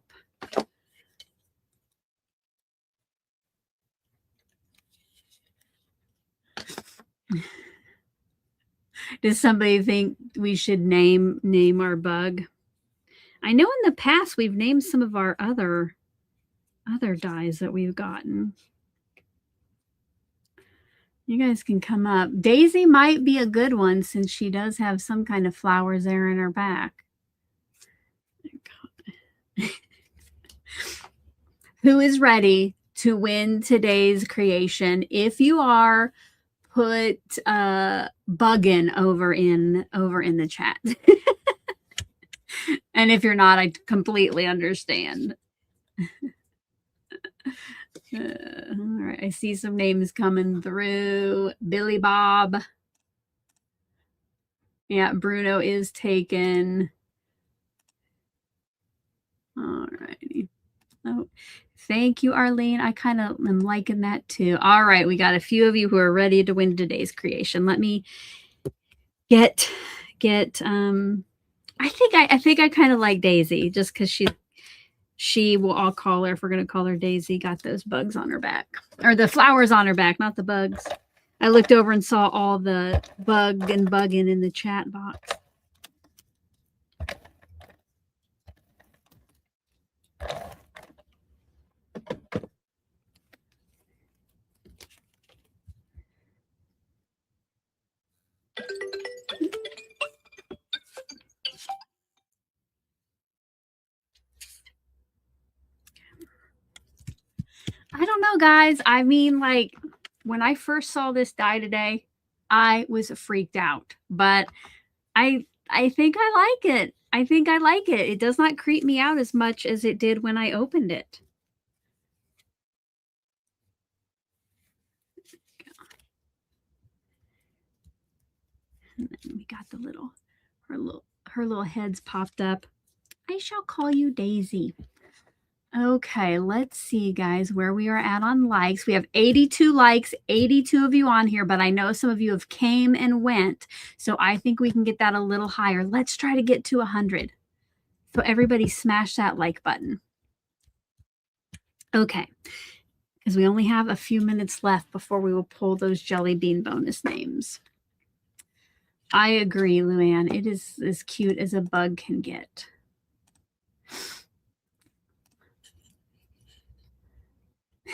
Does somebody think we should name our bug? I know in the past we've named some of our other dies that we've gotten. You guys can come up. Daisy might be a good one since she does have some kind of flowers there in her back. Who is ready to win today's creation? If you are, put buggin over in the chat. And if you're not, I completely understand. All right, I see some names coming through. Billy Bob. Yeah, Bruno is taken. All righty. Oh, thank you, Arlene. I kind of am liking that too. All right, we got a few of you who are ready to win today's creation. Let me get I think I kind of like Daisy just because She will, I'll call her if we're going to call her Daisy. Got those bugs on her back. Or the flowers on her back, not the bugs. I looked over and saw all the bug and bugging in the chat box. I don't know, guys. I mean, like, when I first saw this die today, I was freaked out. But I think I like it. I think I like it. It does not creep me out as much as it did when I opened it. And then we got the little her little heads popped up. I shall call you Daisy. Okay, let's see, guys, where we are at on likes. We have 82 likes, 82 of you on here, but I know some of you have came and went, so I think we can get that a little higher. Let's try to get to 100. So everybody smash that like button. Okay, because we only have a few minutes left before we will pull those jelly bean bonus names. I agree, Luann. It is as cute as a bug can get.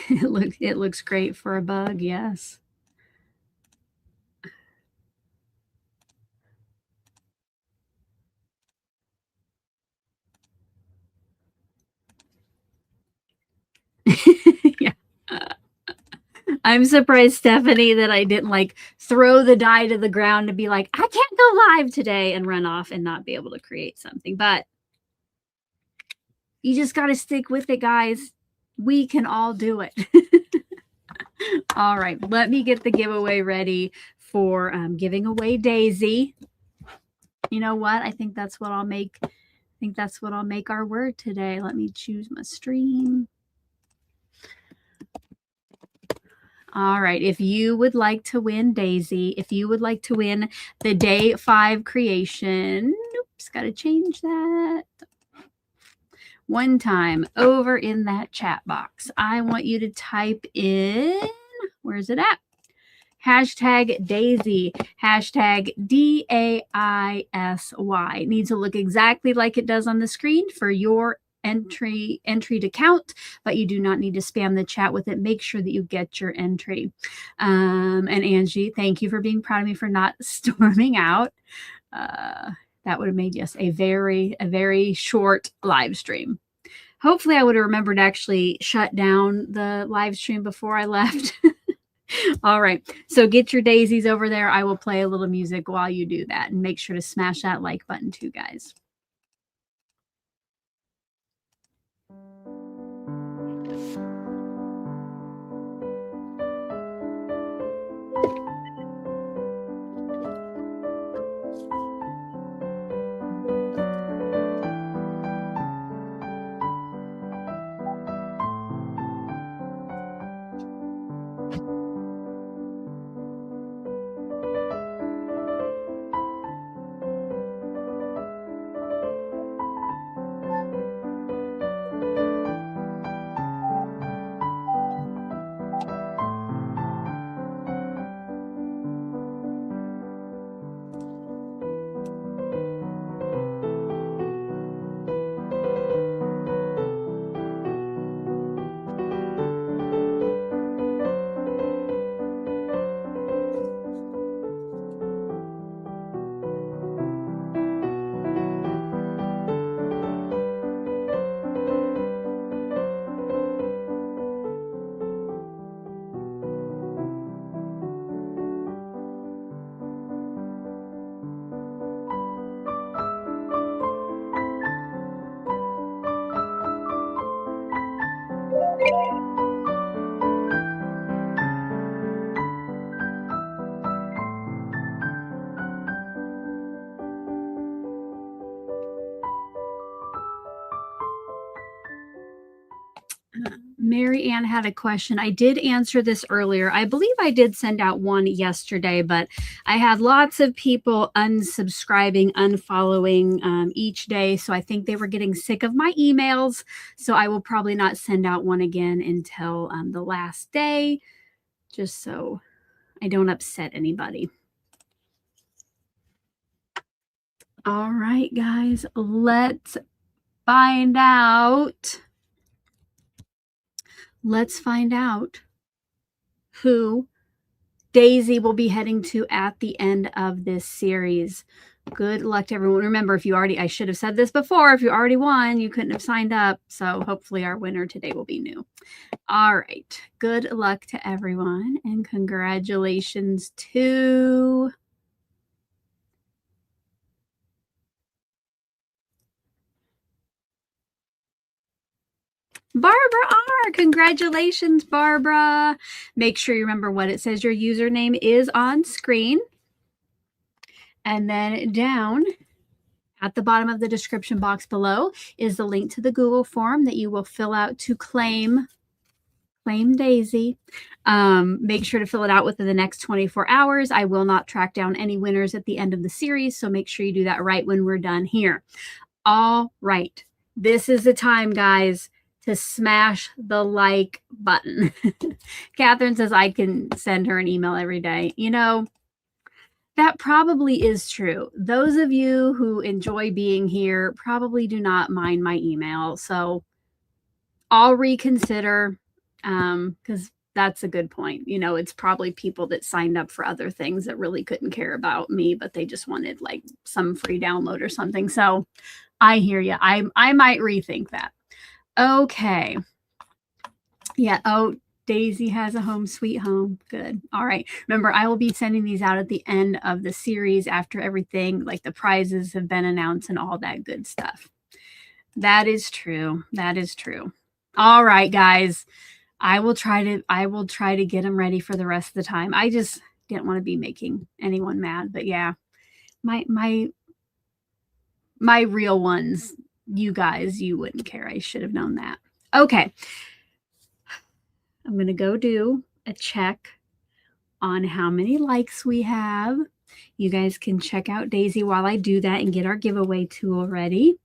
It looks great for a bug, yes. Yeah. I'm surprised, Stephanie, that I didn't like throw the die to the ground to be like, I can't go live today and run off and not be able to create something. But you just got to stick with it, guys. We can all do it. All right, let me get the giveaway ready for giving away Daisy. You know what? I think that's what I'll make. I think that's what I'll make our word today. Let me choose my stream. All right, if you would like to win Daisy, if you would like to win the day 5 creation, oops, got to change that. One time over in that chat box, I want you to type in, where's it at? Hashtag Daisy, hashtag DAISY. It needs to look exactly like it does on the screen for your entry to count, but you do not need to spam the chat with it. Make sure that you get your entry. And Angie, thank you for being proud of me for not storming out. That would have made us a very short live stream. Hopefully I would have remembered to actually shut down the live stream before I left. All right, so get your daisies over there. I will play a little music while you do that, and make sure to smash that like button too, guys. Shan had a question. I did answer this earlier. I believe I did send out one yesterday, but I had lots of people unsubscribing, unfollowing each day. So I think they were getting sick of my emails. So I will probably not send out one again until the last day, just so I don't upset anybody. All right, guys, let's find out. Let's find out who Daisy will be heading to at the end of this series. Good luck to everyone. Remember, if you already, I should have said this before, if you already won, you couldn't have signed up. So hopefully our winner today will be new. All right. Good luck to everyone and congratulations to Barbara R. Congratulations, Barbara. Make sure you remember what it says. Your username is on screen. And then down at the bottom of the description box below is the link to the Google form that you will fill out to claim Daisy. Make sure to fill it out within the next 24 hours. I will not track down any winners at the end of the series, so make sure you do that right when we're done here. All right. This is the time, guys, to smash the like button. Catherine says I can send her an email every day. You know, that probably is true. Those of you who enjoy being here probably do not mind my email. So I'll reconsider, because that's a good point. You know, it's probably people that signed up for other things that really couldn't care about me, but they just wanted like some free download or something. So I hear you. I might rethink that. Okay. Yeah. Oh, Daisy has a home sweet home. Good. All right. Remember, I will be sending these out at the end of the series after everything, like the prizes have been announced and all that good stuff. That is true. That is true. All right, guys. I will try to get them ready for the rest of the time. I just didn't want to be making anyone mad, but yeah. My real ones, you guys, you wouldn't care. I should have known that. Okay. I'm going to go do a check on how many likes we have. You guys can check out Daisy while I do that and get our giveaway tool ready.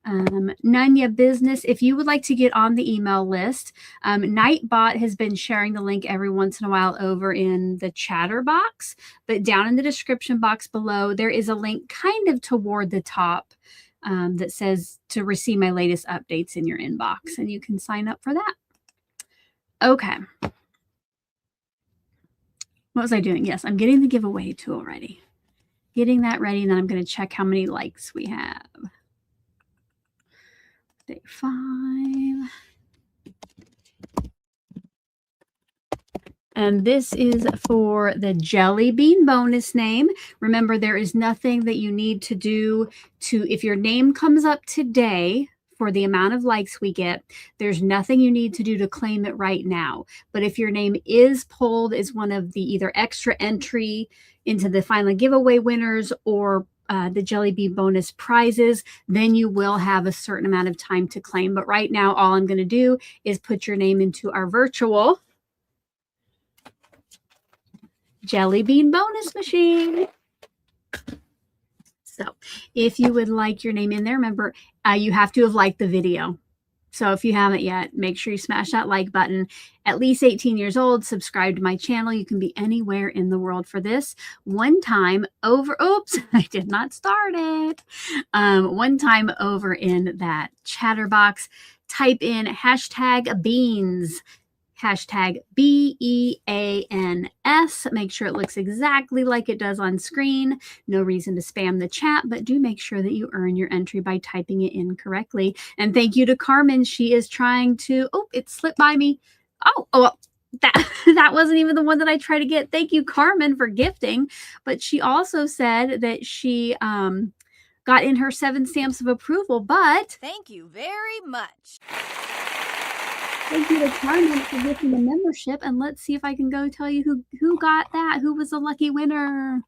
Nanya Business, if you would like to get on the email list, Nightbot has been sharing the link every once in a while over in the chatter box, but down in the description box below, there is a link kind of toward the top that says to receive my latest updates in your inbox, and you can sign up for that. Okay. What was I doing? Yes, I'm getting the giveaway tool ready. Getting that ready, and then I'm going to check how many likes we have. Day 5. And this is for the Jelly Bean bonus name. Remember, there is nothing that you need to do to, if your name comes up today, for the amount of likes we get, there's nothing you need to do to claim it right now. But if your name is pulled as one of the either extra entry into the final giveaway winners or the Jelly Bean bonus prizes, then you will have a certain amount of time to claim. But right now, all I'm going to do is put your name into our virtual Jelly Bean bonus machine. So if you would like your name in there, remember, you have to have liked the video. So if you haven't yet, make sure you smash that like button. At least 18 years old, subscribe to my channel. You can be anywhere in the world for this. One time over, oops, I did not start it. One time over in that chatter box, type in #beans. #BEANS. Make sure it looks exactly like it does on screen. No reason to spam the chat, but do make sure that you earn your entry by typing it in correctly. And thank you to Carmen. She is trying to, oh, it slipped by me. Oh, that wasn't even the one that I tried to get. Thank you, Carmen, for gifting. But she also said that she got in her 7 stamps of approval, but thank you very much. Thank you to Carmen for gifting the membership. And let's see if I can go tell you who got that. Who was the lucky winner?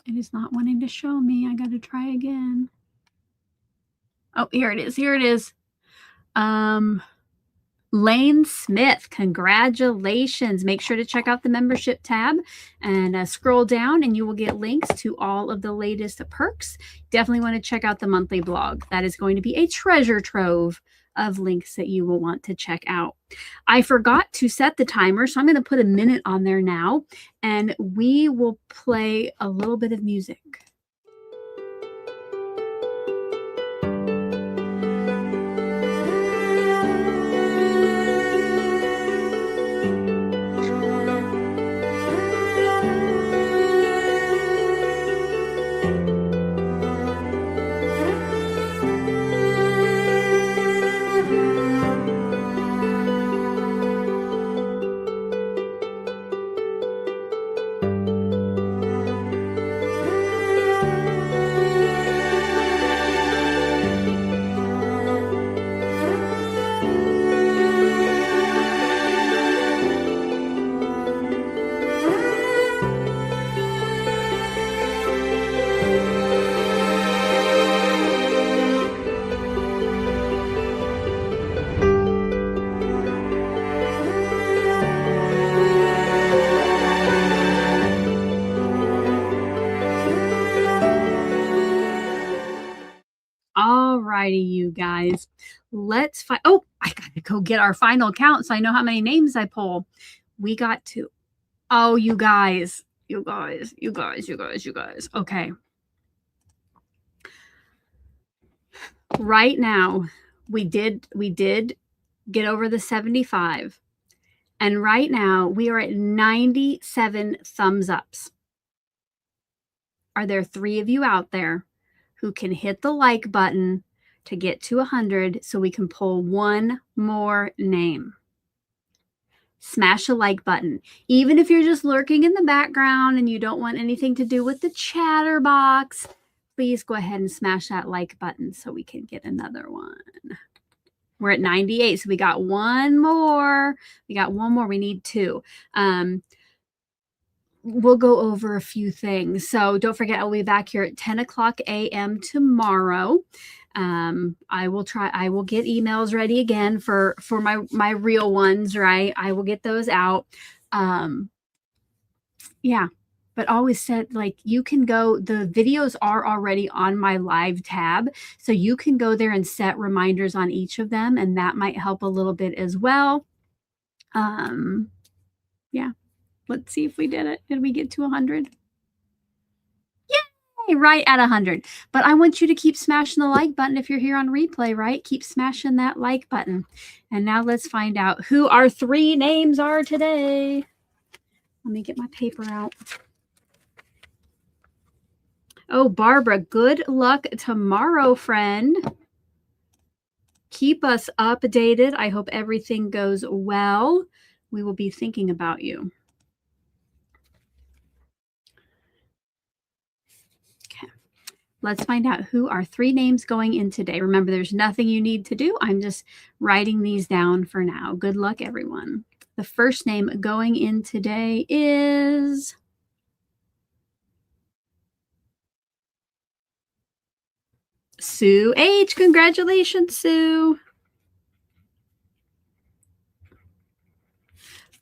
It is not wanting to show me. I got to try again. Oh, here it is. Here it is. Lane Smith, congratulations. Make sure to check out the membership tab and scroll down and you will get links to all of the latest perks. Definitely want to check out the monthly blog. That is going to be a treasure trove of links that you will want to check out. I forgot to set the timer, so I'm going to put a minute on there now and we will play a little bit of music. Alrighty, you guys. Let's find. Oh, I gotta go get our final count so I know how many names I pull. We got to. Oh, you guys. Okay. Right now, we did get over the 75. And right now, we are at 97 thumbs ups. Are there 3 of you out there who can hit the like button to get to 100 so we can pull one more name? Smash a like button. Even if you're just lurking in the background and you don't want anything to do with the chatter box, please go ahead and smash that like button so we can get another one. We're at 98, so we got one more. We need 2. We'll go over a few things. So don't forget, I'll be back here at 10 o'clock a.m. tomorrow. I will get emails ready again for my real ones, right? I will get those out. Yeah, but always said, like, you can go, the videos are already on my live tab, so you can go there and set reminders on each of them, and that might help a little bit as well. Yeah. Let's see if we did it. Did we get to 100? Yay! Right at 100. But I want you to keep smashing the like button if you're here on replay, right? Keep smashing that like button. And now let's find out who our 3 names are today. Let me get my paper out. Oh, Barbara, good luck tomorrow, friend. Keep us updated. I hope everything goes well. We will be thinking about you. Let's find out who our 3 names going in today. Remember, there's nothing you need to do. I'm just writing these down for now. Good luck, everyone. The first name going in today is Sue H. Congratulations, Sue.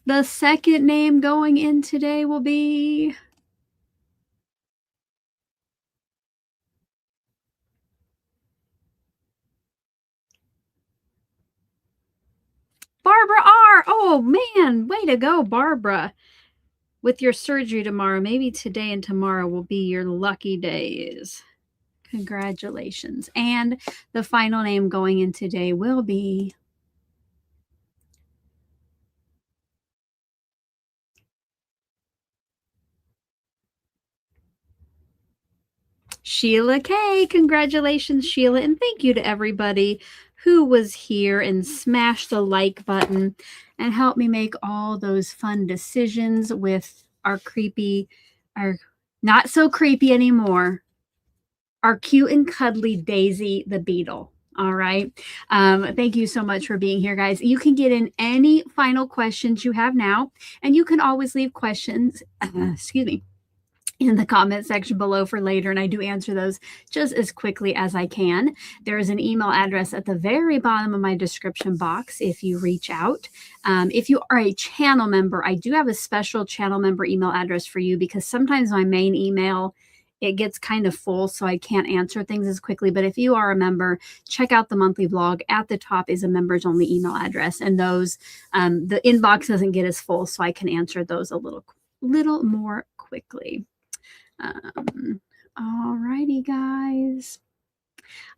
The second name going in today will be Barbara R. Oh, man. Way to go, Barbara. With your surgery tomorrow, maybe today and tomorrow will be your lucky days. Congratulations. And the final name going in today will be Sheila K. Congratulations, Sheila. And thank you to everybody who was here and smashed the like button and helped me make all those fun decisions with our not so creepy anymore, our cute and cuddly Daisy the Beetle. All right. Thank you so much for being here, guys. You can get in any final questions you have now, and you can always leave questions, excuse me, in the comment section below for later, and I do answer those just as quickly as I can. There is an email address at the very bottom of my description box if you reach out. If you are a channel member, I do have a special channel member email address for you, because sometimes my main email, it gets kind of full, so I can't answer things as quickly. But if you are a member, check out the monthly vlog. At the top is a members only email address, and those the inbox doesn't get as full, so I can answer those a little more quickly. All righty, guys.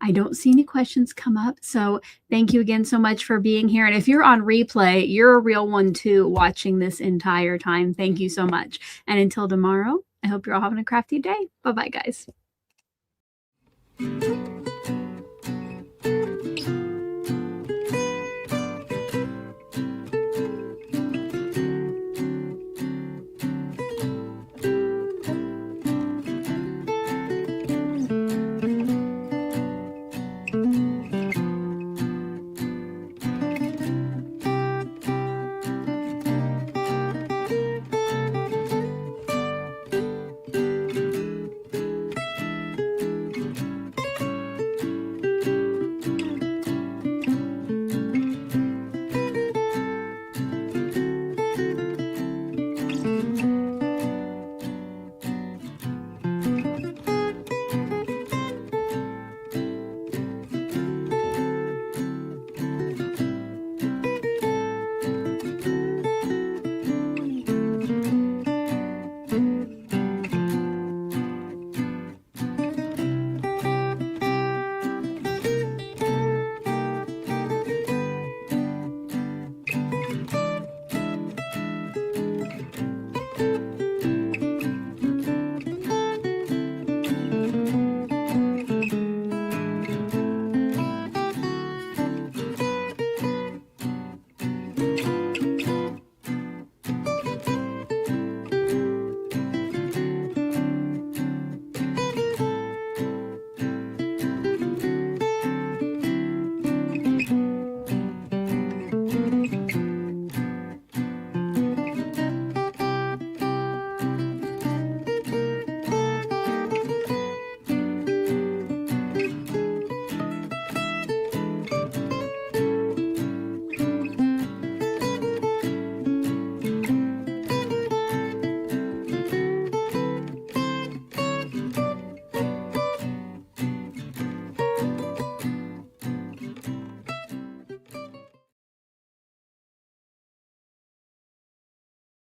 I don't see any questions come up, so thank you again so much for being here. And if you're on replay, you're a real one too, watching this entire time. Thank you so much. And until tomorrow, I hope you're all having a crafty day. Bye-bye, guys.